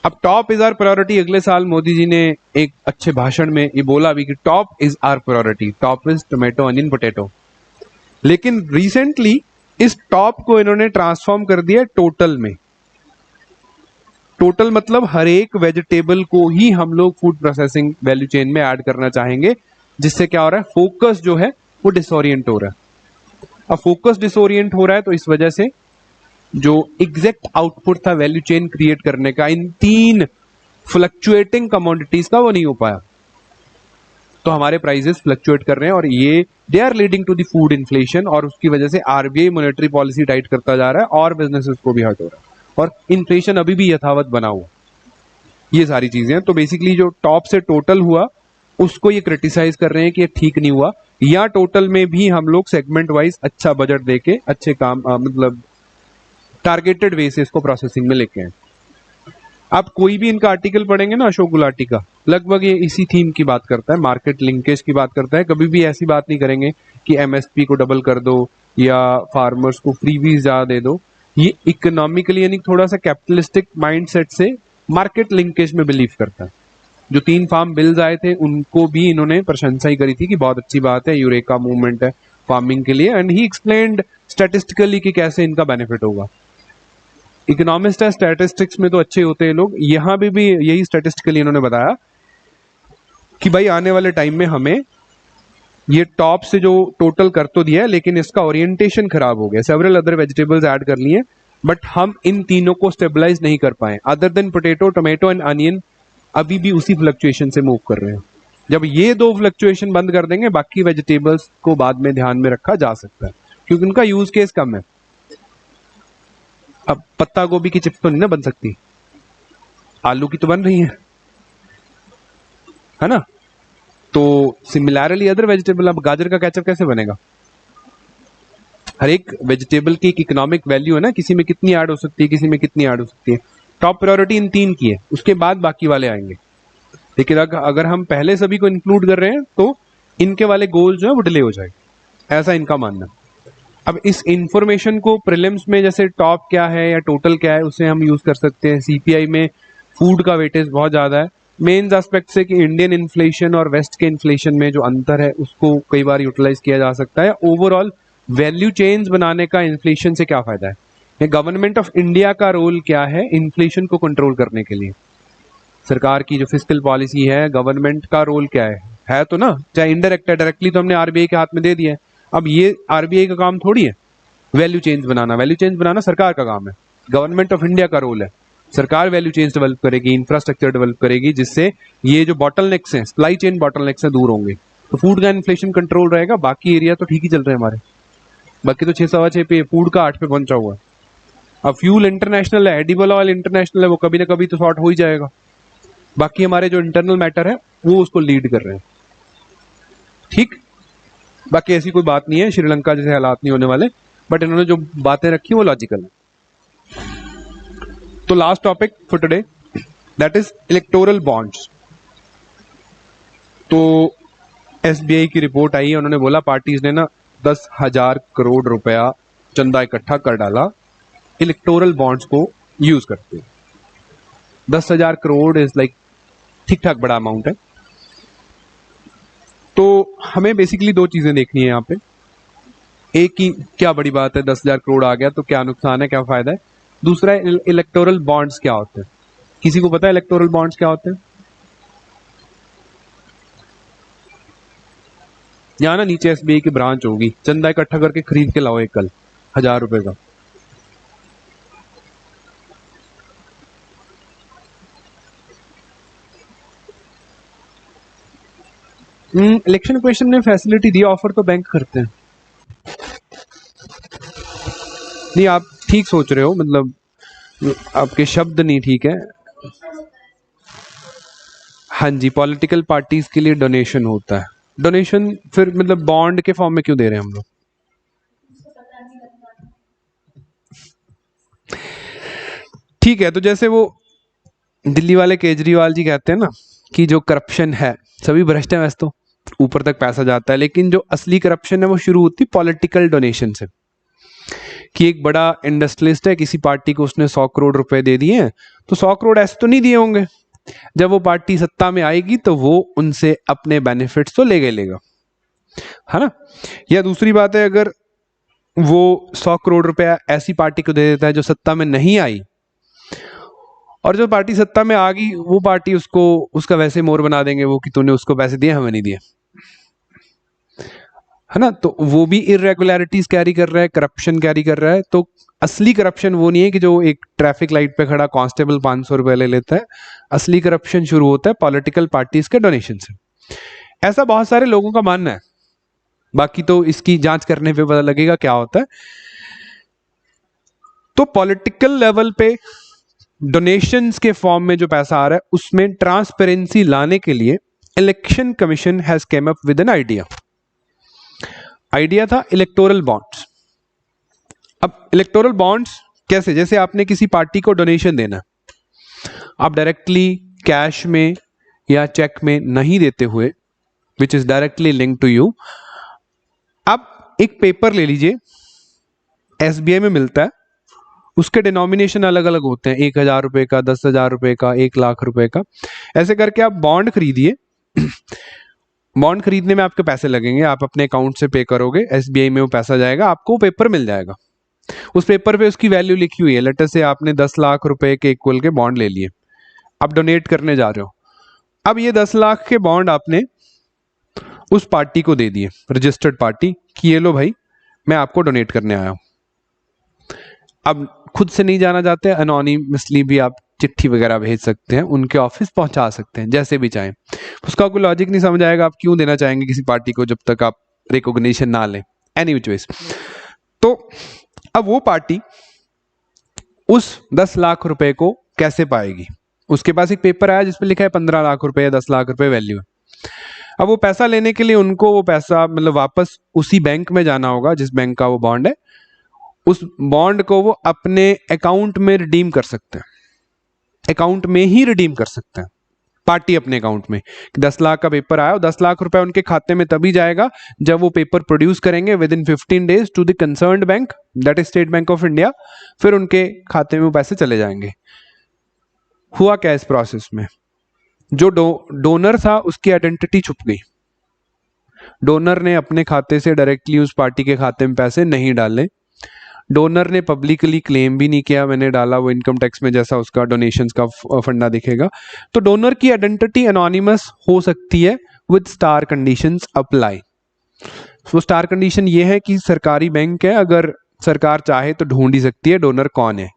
अब टॉप इज आर प्रायोरिटी, अगले साल मोदी जी ने एक अच्छे भाषण में ये बोला भी कि TOP is our priority, TOP is tomato onion potato. लेकिन रिसेंटली इस टॉप को इन्होंने ट्रांसफॉर्म कर दिया टोटल में। टोटल मतलब हर एक वेजिटेबल को ही हम लोग फूड प्रोसेसिंग वैल्यू चेन में ऐड करना चाहेंगे, जिससे क्या हो रहा है, फोकस जो है वो डिसोरिएंट हो रहा है। अब फोकस डिसोरिएंट हो रहा है तो इस वजह से जो एग्जैक्ट आउटपुट था वैल्यू चेन क्रिएट करने का इन 3 फ्लक्चुएटिंग कमोडिटीज का, वो नहीं हो पाया। तो हमारे प्राइसेस फ्लक्चुएट कर रहे हैं और ये they are leading to the food inflation, और उसकी वजह से आरबीआई मॉनेटरी पॉलिसी टाइट करता जा रहा है और बिजनेसेस को भी हर्ट हो रहा है, और इन्फ्लेशन अभी भी यथावत बना हुआ। ये सारी चीजें हैं। तो बेसिकली जो टॉप से टोटल हुआ उसको ये क्रिटिसाइज कर रहे हैं कि ये ठीक नहीं हुआ, या टोटल में भी हम लोग सेगमेंट वाइज अच्छा बजट देके अच्छे काम मतलब टारगेटेड वे से इसको प्रोसेसिंग में लेके आए। आप कोई भी इनका आर्टिकल पढ़ेंगे ना, अशोक गुलाटी का, लगभग ये इसी थीम की बात करता है, मार्केट लिंकेज की बात करता है। कभी भी ऐसी बात नहीं करेंगे कि एमएसपी को डबल कर दो या फार्मर्स को फ्रीबीज ज्यादा दे दो। ये इकोनॉमिकली यानी थोड़ा सा कैपिटलिस्टिक माइंडसेट से मार्केट लिंकेज में बिलीव करता है। जो 3 फार्म बिल्स आए थे उनको भी इन्होंने प्रशंसा ही करी थी कि बहुत अच्छी बात है, यूरेका मूवमेंट है फार्मिंग के लिए, एंड ही एक्सप्लेन्ड स्टैटिस्टिकली कि कैसे इनका बेनिफिट होगा। इकोनॉमिस्ट है, स्टैटिस्टिक्स में तो अच्छे होते हैं लोग, यहां भी यही स्टैटिस्टिकली इन्होंने बताया कि भाई आने वाले टाइम में हमें ये टॉप से जो टोटल कर तो दिया है लेकिन इसका ओरिएंटेशन खराब हो गया, सेवरल अदर वेजिटेबल्स ऐड कर लिए बट हम इन तीनों को स्टेबलाइज नहीं कर पाए। Other than potato, tomato and onion, अभी भी उसी फ्लक्चुएशन से मूव कर रहे हैं। जब ये दो फ्लक्चुएशन बंद कर देंगे, बाकी वेजिटेबल्स को बाद में ध्यान में रखा जा सकता है, क्योंकि उनका यूज केस कम है। अब पत्ता गोभी की चिप्स तो नहीं ना बन सकती, आलू की तो बन रही है ना। तो सिमिलरली अदर वेजिटेबल, अब गाजर का केचप कैसे बनेगा? हर एक वेजिटेबल की एक इकोनॉमिक वैल्यू है ना, किसी में कितनी ऐड हो सकती है, किसी में कितनी ऐड हो सकती है। टॉप प्रायोरिटी इन 3 की है, उसके बाद बाकी वाले आएंगे। लेकिन अगर हम पहले सभी को इंक्लूड कर रहे हैं तो इनके वाले गोल जो है वो डिले हो जाएगा, ऐसा इनका मानना। अब इस इंफॉर्मेशन को प्रीलिम्स में जैसे टॉप क्या है या टोटल क्या है उसे हम यूज कर सकते हैं। सीपीआई में फूड का वेटेज बहुत ज्यादा है। मेन एस्पेक्ट से कि इंडियन इन्फ्लेशन और वेस्ट के इन्फ्लेशन में जो अंतर है उसको कई बार यूटिलाइज किया जा सकता है। ओवरऑल वैल्यू चेन्स बनाने का इन्फ्लेशन से क्या फायदा है, गवर्नमेंट ऑफ इंडिया का रोल क्या है इन्फ्लेशन को कंट्रोल करने के लिए, सरकार की जो फिस्कल पॉलिसी है, गवर्नमेंट का रोल क्या है तो ना, चाहे इनडायरेक्ट है, डायरेक्टली तो हमने आरबीआई के हाथ में दे दिया है। अब ये आरबीआई का काम थोड़ी है वैल्यू चेंज बनाना, वैल्यू चेंज बनाना सरकार का काम है, गवर्नमेंट ऑफ इंडिया का रोल है। सरकार वैल्यू चेंज डेवलप करेगी, इंफ्रास्ट्रक्चर डेवलप करेगी, जिससे ये जो बॉटलनेक्स हैं, सप्लाई चेन बॉटलनेक्स हैं, दूर होंगे। तो फूड का इन्फ्लेशन कंट्रोल रहेगा, बाकी एरिया तो ठीक ही चल रहे हैं हमारे, बाकी तो 6.6 पे, फूड का 8 पे पहुंचा हुआ है। अब फ्यूल इंटरनेशनल है, एडिबल ऑयल इंटरनेशनल है, वो कभी ना कभी तो शॉर्ट हो ही जाएगा। बाकी हमारे जो इंटरनल मैटर है वो उसको लीड कर रहे हैं, ठीक। बाकी ऐसी कोई बात नहीं है, श्रीलंका जैसे हालात नहीं होने वाले, बट इन्होंने जो बातें रखी वो लॉजिकल है। तो last topic for today that is electoral bonds. तो एसबीआई की रिपोर्ट आई है, उन्होंने बोला पार्टीज ने ना 10,000 करोड़ रुपया चंदा इकट्ठा कर डाला इलेक्टोरल बॉन्ड्स को यूज करते। 10,000 करोड़ इज लाइक ठीक ठाक बड़ा अमाउंट है। तो हमें बेसिकली 2 चीजें देखनी है यहाँ पे। एक ही क्या बड़ी बात है, 10,000 करोड़ आ गया तो क्या नुकसान है, क्या फायदा है। दूसरा है इलेक्टोरल बॉन्ड्स क्या होते हैं। किसी को पता है इलेक्टोरल बॉन्ड्स क्या होते हैं? यहाँ ना नीचे एसबीआई की ब्रांच होगी, चंदा इकट्ठा करके खरीद के लाओ एक कल 1,000 रुपए का। इलेक्शन क्वेश्चन में फैसिलिटी दी, ऑफर तो बैंक करते हैं। नहीं, आप ठीक सोच रहे हो, मतलब आपके शब्द नहीं ठीक है। हाँ जी, पॉलिटिकल पार्टीज के लिए डोनेशन होता है। डोनेशन फिर मतलब बॉन्ड के फॉर्म में क्यों दे रहे हैं हम लोग? ठीक है, तो जैसे वो दिल्ली वाले केजरीवाल जी कहते हैं ना कि जो करप्शन है, सभी भ्रष्ट हैं वैसे तो, ऊपर तक पैसा जाता है, लेकिन जो असली करप्शन है वो शुरू होती पॉलिटिकल डोनेशन से। कि एक बड़ा इंडस्ट्रियलिस्ट है, किसी पार्टी को उसने 100 करोड़ रुपए दे दिए हैं, तो 100 करोड़ ऐसे तो नहीं दिए होंगे, जब वो पार्टी सत्ता में आएगी तो वो उनसे अपने बेनिफिट्स तो लेगा, है ना। या दूसरी बात है, अगर वो 100 करोड़ रुपया ऐसी पार्टी को दे देता है जो सत्ता में नहीं आई, और जो पार्टी सत्ता में आ गई वो पार्टी उसको उसका वैसे मोर बना देंगे वो कि तूने उसको पैसे दिए, हमें नहीं दिए, है ना। तो वो भी इरेगुलरिटीज कैरी कर रहा है, करप्शन कैरी कर रहा है। तो असली करप्शन वो नहीं है कि जो एक ट्रैफिक लाइट पे खड़ा कांस्टेबल 500 रुपए ले लेता है। असली करप्शन शुरू होता है पॉलिटिकल पार्टीज के डोनेशन से, ऐसा बहुत सारे लोगों का मानना है। बाकी तो इसकी जांच करने पे पता लगेगा क्या होता है। तो पॉलिटिकल लेवल पे डोनेशंस के फॉर्म में जो पैसा आ रहा है उसमें ट्रांसपेरेंसी लाने के लिए election commission has came up with an idea था इलेक्टोरल बॉन्ड्स। अब इलेक्टोरल बॉन्ड्स कैसे, जैसे आपने किसी पार्टी को डोनेशन देना, आप डायरेक्टली कैश में या चेक में नहीं देते हुए, which is directly link to you, आप एक पेपर ले लीजिए, एसबीआई में मिलता है, उसके डिनोमिनेशन अलग अलग होते हैं, 1,000 रुपए का, 10,000 रुपए का, 1,00,000 रुपए का, ऐसे करके आप बॉन्ड खरीदिए। बॉन्ड खरीदने में आपके पैसे लगेंगे, आप अपने अकाउंट से पे करोगे, एसबीआई में वो पैसा जाएगा, आपको पेपर मिल जाएगा। उस पेपर पे उसकी वैल्यू लिखी हुई है। लेटर से आपने 10 लाख रुपए के इक्वल के बॉन्ड ले लिए, आप डोनेट करने जा रहे हो। अब ये 10 लाख के बॉन्ड आपने उस पार्टी को दे दिए, रजिस्टर्ड पार्टी, कि ये लो भाई मैं आपको डोनेट करने आया हूं। अब खुद से नहीं जाना चाहते, अनोनिमसली भी आप चिट्ठी वगैरह भेज सकते हैं, उनके ऑफिस पहुंचा सकते हैं जैसे भी चाहें। उसका कोई लॉजिक नहीं समझ आएगा, आप क्यों देना चाहेंगे किसी पार्टी को जब तक आप रिकॉग्निशन ना लें। एनी विच वेज, तो अब वो पार्टी उस 10 लाख रुपए को कैसे पाएगी? उसके पास एक पेपर आया जिसपे लिखा है 15 लाख रुपए या 10 लाख रुपए वैल्यू है। अब वो पैसा लेने के लिए उनको वो पैसा मतलब वापस उसी बैंक में जाना होगा जिस बैंक का वो बॉन्ड है, उस बॉन्ड को वो अपने अकाउंट में रिडीम कर सकते हैं, अकाउंट में ही रिडीम कर सकते हैं, पार्टी अपने अकाउंट में। 10 लाख का पेपर आया और 10 लाख रुपए उनके खाते में तभी जाएगा जब वो पेपर प्रोड्यूस करेंगे within 15 days to the concerned bank, that is State Bank of India. फिर उनके खाते में वो पैसे चले जाएंगे। हुआ क्या इस प्रोसेस में? जो डोनर था उसकी आइडेंटिटी छुप गई। डोनर ने अपने खाते से डायरेक्टली उस पार्टी के खाते में पैसे नहीं डाले। डोनर ने पब्लिकली क्लेम भी नहीं किया मैंने डाला, वो इनकम टैक्स में जैसा उसका डोनेशंस का फंडा दिखेगा। तो डोनर की आइडेंटिटी एनोनिमस हो सकती है विद स्टार कंडीशंस अप्लाई। वो स्टार कंडीशन ये है कि सरकारी बैंक है, अगर सरकार चाहे तो ढूंढ ही सकती है डोनर कौन है।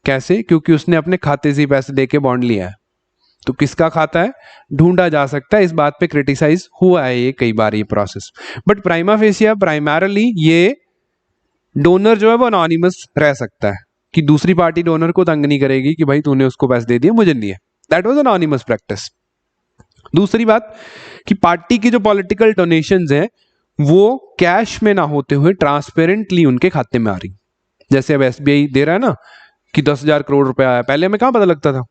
कैसे? क्योंकि उसने अपने खाते से पैसे देके बॉन्ड लिया है, तो किसका खाता है ढूंढा जा सकता है। इस बात पे क्रिटिसाइज हुआ है ये कई बार ये process, but prima fascia primarily ये डोनर जो है वो अनोनिमस रह सकता है कि दूसरी पार्टी डोनर को तंग नहीं करेगी कि भाई तूने उसको पैसे दे दिए मुझे नहीं दिए। That was anonymous practice. दूसरी बात कि पार्टी की जो पॉलिटिकल डोनेशंस हैं वो कैश में ना होते हुए ट्रांसपेरेंटली उनके खाते में आ रही। जैसे अब एसबीआई दे रहा है ना कि 10,000 करोड़ रुपए आया, पहले हमें कहाँ पता लगता था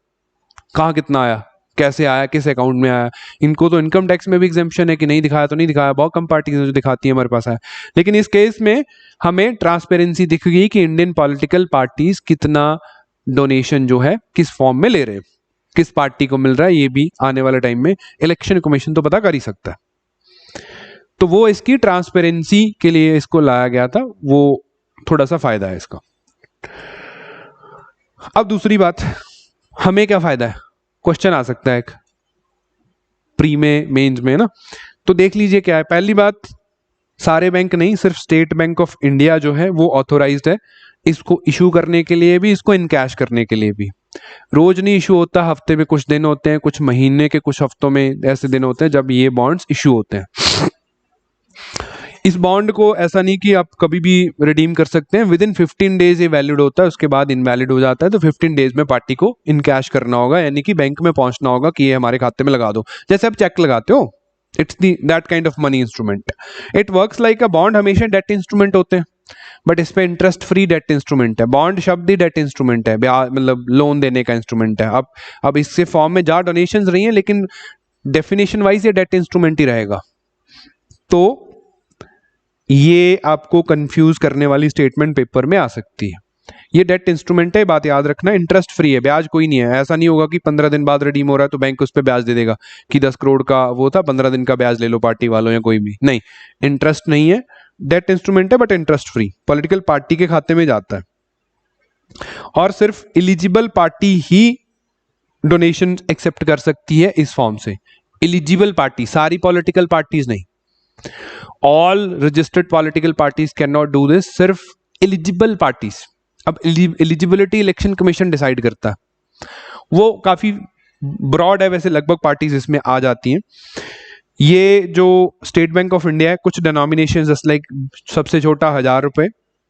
कहाँ कितना आया, कैसे आया, किस अकाउंट में आया। इनको तो इनकम टैक्स में भी एग्जेम्पशन है कि नहीं दिखाया तो नहीं दिखाया, बहुत कम पार्टी जो दिखाती है हमारे पास है। लेकिन इस केस में हमें ट्रांसपेरेंसी दिख गई कि इंडियन पॉलिटिकल पार्टीज कितना डोनेशन जो है किस फॉर्म में ले रहे हैं, किस पार्टी को मिल रहा है, ये भी आने वाले टाइम में इलेक्शन कमीशन तो पता कर ही सकता है। तो वो इसकी ट्रांसपेरेंसी के लिए इसको लाया गया था, वो थोड़ा सा फायदा है इसका। अब दूसरी बात, हमें क्या फायदा है? क्वेश्चन आ सकता है एक प्री में मेंस में ना, तो देख लीजिए क्या है। पहली बात, सारे बैंक नहीं, सिर्फ स्टेट बैंक ऑफ इंडिया जो है वो ऑथोराइज्ड है इसको इशू करने के लिए भी, इसको इनकैश करने के लिए भी। रोज नहीं इशू होता, हफ्ते में कुछ दिन होते हैं, कुछ महीने के कुछ हफ्तों में ऐसे दिन होते हैं जब ये बॉन्ड्स इशू होते हैं। इस बॉन्ड को ऐसा नहीं कि आप कभी भी रिडीम कर सकते हैं, विद इन 15 डेज ये वैलिड होता है, उसके बाद इनवैलिड हो जाता है। तो 15 डेज में पार्टी को इनकैश करना होगा, यानी कि बैंक में पहुंचना होगा कि ये हमारे खाते में लगा दो, जैसे आप चेक लगाते हो। It's that kind of money instrument. It works like a bond. हमेशा डेट इंस्ट्रूमेंट होते हैं, बट इस पे इंटरेस्ट फ्री डेट इंस्ट्रूमेंट है। बॉन्ड शब्द ही डेट इंस्ट्रूमेंट है, मतलब लोन देने का इंस्ट्रूमेंट है। अब इससे फॉर्म में जहाँ डोनेशंस रही हैं, लेकिन डेफिनेशन वाइज ये डेट इंस्ट्रूमेंट ही रहेगा। तो ये आपको कंफ्यूज करने वाली स्टेटमेंट पेपर में आ सकती है। ये डेट इंस्ट्रूमेंट है, बात याद रखना, इंटरेस्ट फ्री है, ब्याज कोई नहीं है। ऐसा नहीं होगा कि 15 दिन बाद रिडीम हो रहा है तो बैंक उस पर ब्याज दे देगा कि 10 करोड़ का वो था, 15 दिन का ब्याज ले लो पार्टी वालों या कोई भी नहीं। इंटरेस्ट नहीं है, डेट इंस्ट्रूमेंट है but interest free, political party के खाते में जाता है। और सिर्फ एलिजिबल पार्टी ही डोनेशन एक्सेप्ट कर सकती है इस फॉर्म से। एलिजिबल पार्टी, सारी पॉलिटिकल पार्टीज नहीं। All registered political parties can not do this, सिर्फ एलिजिबल पार्टीज। अब एलिजिबिलिटी इलेक्शन कमीशन डिसाइड करता है, वो काफी ब्रॉड है, वैसे लगभग पार्टीज इसमें आ जाती हैं। ये जो स्टेट बैंक ऑफ इंडिया है, कुछ डिनोमिनेशन जस्ट लाइक सबसे छोटा 1000 रुपए,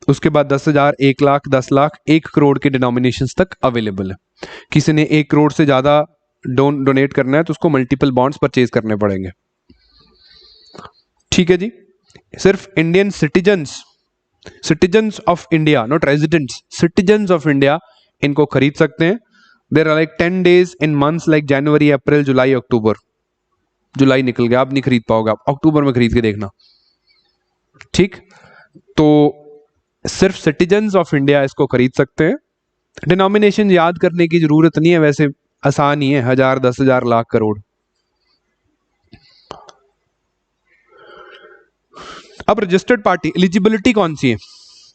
उसके बाद 10,000, 1 लाख, 10 लाख, 1 करोड़ के डिनोमिनेशंस तक अवेलेबल है। किसी ने 1 करोड़ से ज्यादा डोनेट करना है तो उसको मल्टीपल बॉन्ड्स परचेज करने पड़ेंगे। ठीक है जी। सिर्फ Indian citizens of India, not residents, citizens of India इनको खरीद सकते हैं। There are like 10 days in months like January, April, July, October. जुलाई निकल गया, आप नहीं खरीद पाओगे, आप अक्टूबर में खरीद के देखना। ठीक, तो सिर्फ सिटीजन्स ऑफ इंडिया इसको खरीद सकते हैं। डिनोमिनेशन याद करने की जरूरत नहीं है, वैसे आसान ही है, 1000, 10,000, लाख, करोड़। अब रजिस्टर्ड पार्टी एलिजिबिलिटी कौन सी है?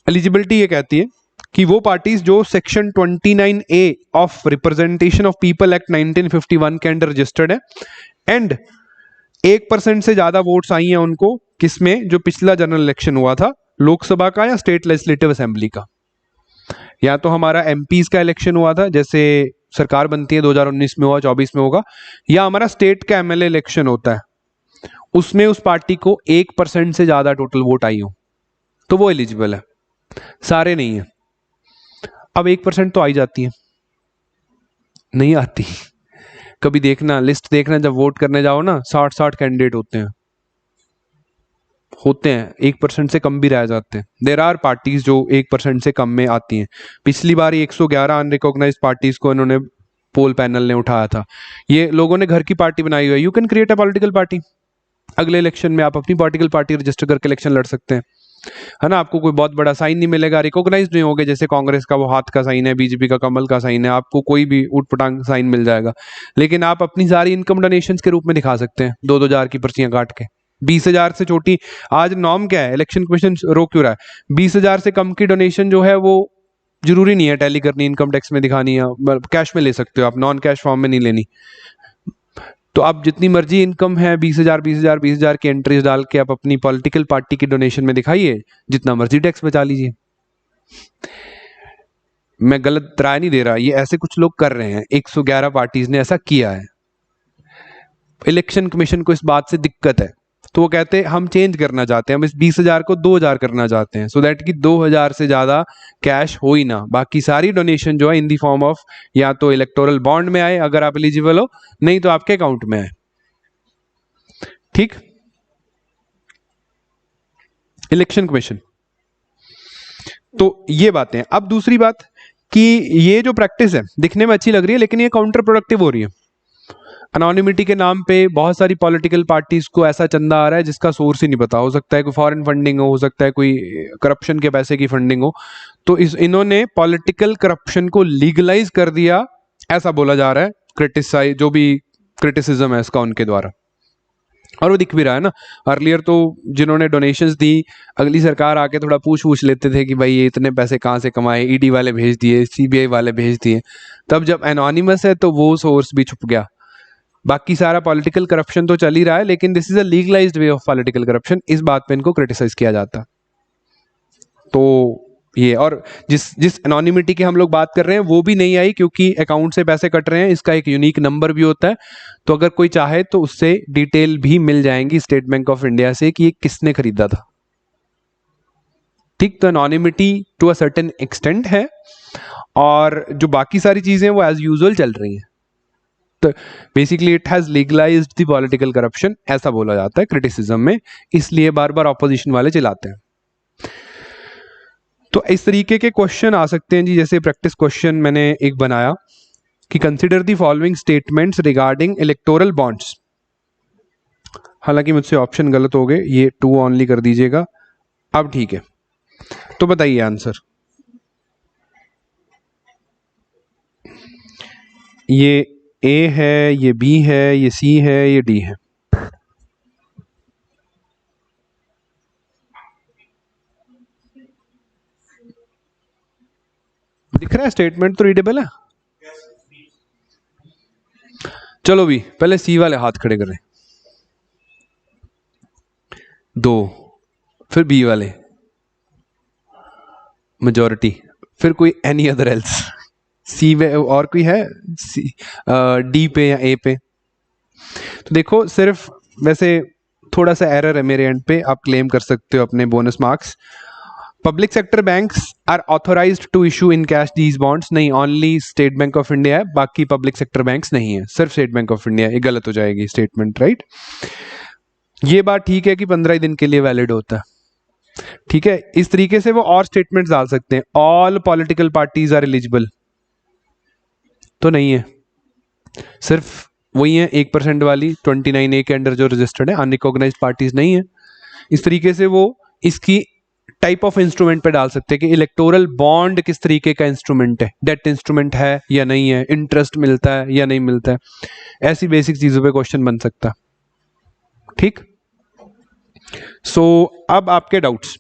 एलिजिबिलिटी ये कहती है कि वो पार्टीज जो section 29A of representation of people act 1951 के अंडर रजिस्टर्ड है एंड 1% से ज्यादा वोट्स आई हैं उनको, किसमें? जो पिछला जनरल इलेक्शन हुआ था लोकसभा का या स्टेट लेजिस्लेटिव असेंबली का। या तो हमारा एमपीज का इलेक्शन हुआ था, जैसे सरकार बनती है 2019 में होगा, 24 में होगा, या हमारा स्टेट का एमएलए इलेक्शन होता है, उसमें उस पार्टी को 1% से ज्यादा टोटल वोट आई हो तो वो एलिजिबल है, सारे नहीं है। अब 1% तो आई जाती है, नहीं आती। कभी देखना, लिस्ट देखना, जब वोट करने जाओ ना 60 कैंडिडेट होते हैं 1% से कम भी रह जाते हैं। देयर आर पार्टीज जो 1% से कम में आती हैं। पिछली बार 111 अनरिकॉग्नाइज्ड पार्टीज को इन्होंने पोल पैनल ने उठाया था। ये लोगों ने घर की पार्टी बनाई हुई है। You can create a political party, अगले इलेक्शन में आप अपनी पॉलिटिकल पार्टी रजिस्टर करके इलेक्शन लड़ सकते हैं, है ना। आपको कोई बहुत बड़ा साइन नहीं मिलेगा, रिकॉग्नाइज नहीं होगे, जैसे कांग्रेस का वो हाथ का साइन है, बीजेपी का कमल का साइन है, आपको कोई भी उटपटांग साइन मिल जाएगा। लेकिन आप अपनी सारी इनकम डोनेशंस के रूप में दिखा सकते हैं, 2-2 हजार की पर्चियां काट के। 20,000 से छोटी, आज नॉर्म क्या है, इलेक्शन कमीशन रोक क्यों रहा है, 20,000 से कम की डोनेशन जो है वो जरूरी नहीं है टैली करनी, इनकम टैक्स में दिखानी है, कैश में ले सकते हो आप, नॉन कैश फॉर्म में नहीं लेनी। तो आप जितनी मर्जी इनकम है 20,000 की एंट्रीज डाल के आप अपनी पॉलिटिकल पार्टी की डोनेशन में दिखाइए, जितना मर्जी टैक्स बचा लीजिए। मैं गलत राय नहीं दे रहा, ये ऐसे कुछ लोग कर रहे हैं, 111 पार्टीज ने ऐसा किया है। इलेक्शन कमीशन को इस बात से दिक्कत है, तो वो कहते हैं हम चेंज करना चाहते हैं, हम इस 20,000 को 2,000 करना चाहते हैं, सो दैट कि 2,000 से ज्यादा कैश हो ही ना, बाकी सारी डोनेशन जो है इन दी फॉर्म ऑफ या तो इलेक्टोरल बॉन्ड में आए अगर आप एलिजिबल हो, नहीं तो आपके अकाउंट में आए। ठीक, इलेक्शन कमीशन। तो ये बातें हैं। अब दूसरी बात कि ये जो प्रैक्टिस है दिखने में अच्छी लग रही है, लेकिन ये काउंटर प्रोडक्टिव हो रही है। अनोनिमिटी के नाम पे बहुत सारी पॉलिटिकल पार्टीज को ऐसा चंदा आ रहा है जिसका सोर्स ही नहीं पता, हो सकता है कोई फॉरेन फंडिंग हो सकता है कोई करप्शन के पैसे की फंडिंग हो। तो इन्होंने पॉलिटिकल करप्शन को लीगलाइज कर दिया, ऐसा बोला जा रहा है, क्रिटिसाइज जो भी क्रिटिसिज्म है इसका उनके द्वारा, और वो दिख भी रहा है ना। अर्लियर तो जिन्होंने डोनेशंस दी, अगली सरकार आके थोड़ा पूछ लेते थे कि भाई ये इतने पैसे कहाँ से कमाए, ईडी वाले भेज दिए, सीबीआई वाले भेज दिए। तब जब एनोनिमस है तो वो सोर्स भी छुप गया। बाकी सारा पॉलिटिकल करप्शन तो चल ही रहा है, लेकिन this is a legalised way of political corruption, इस बात पे इनको क्रिटिसाइज किया जाता है। तो ये, और जिस एनोनिमिटी की हम लोग बात कर रहे हैं वो भी नहीं आई, क्योंकि अकाउंट से पैसे कट रहे हैं, इसका एक यूनिक नंबर भी होता है। तो अगर कोई चाहे तो उससे डिटेल भी मिल जाएंगी स्टेट बैंक ऑफ इंडिया से कि ये किसने खरीदा था। ठीक, तो anonymity to a certain extent है, और जो बाकी सारी चीजें वो एज यूजुअल चल रही हैं। तो basically it has legalised the political corruption, ऐसा बोला जाता है क्रिटिसिज्म में, इसलिए बार बार ऑपोजिशन वाले चिल्लाते हैं। तो इस तरीके के क्वेश्चन आ सकते हैं जी, जैसे प्रैक्टिस क्वेश्चन मैंने एक बनाया कि consider the following statements regarding electoral bonds. हालांकि मुझसे ऑप्शन गलत हो गए, ये 2 ऑनली कर दीजिएगा। अब ठीक है, तो बताइए आंसर। ये ए है, ये बी है, ये सी है, ये डी है। दिख रहा है, स्टेटमेंट तो रीडेबल है। चलो भी पहले सी वाले हाथ खड़े करें, 2, फिर बी वाले मेजॉरिटी, फिर कोई एनी अदर एल्स। सी में और कोई है, सी डी पे या ए पे। तो देखो, सिर्फ वैसे थोड़ा सा एरर है मेरे एंड पे, आप क्लेम कर सकते हो अपने bonus marks. Public sector banks are authorised to issue in cash these bonds, नहीं, only State Bank of India है, बाकी पब्लिक सेक्टर बैंक्स नहीं है, सिर्फ स्टेट बैंक ऑफ इंडिया। ये गलत हो जाएगी स्टेटमेंट, राइट। ये बात ठीक है कि 15 दिन के लिए वैलिड होता है, ठीक है। इस तरीके से वो और स्टेटमेंट्स डाल सकते हैं, all political parties are eligible, तो नहीं है, सिर्फ वही है 1% वाली 29A के अंडर जो रजिस्टर्ड है, अनरिकॉग्नाइज्ड पार्टीज नहीं है। इस तरीके से वो इसकी टाइप ऑफ इंस्ट्रूमेंट पे डाल सकते हैं कि इलेक्टोरल बॉन्ड किस तरीके का इंस्ट्रूमेंट है, डेट इंस्ट्रूमेंट है या नहीं है, इंटरेस्ट मिलता है या नहीं मिलता है, ऐसी बेसिक चीजों पे क्वेश्चन बन सकता है। ठीक, सो अब आपके डाउट्स।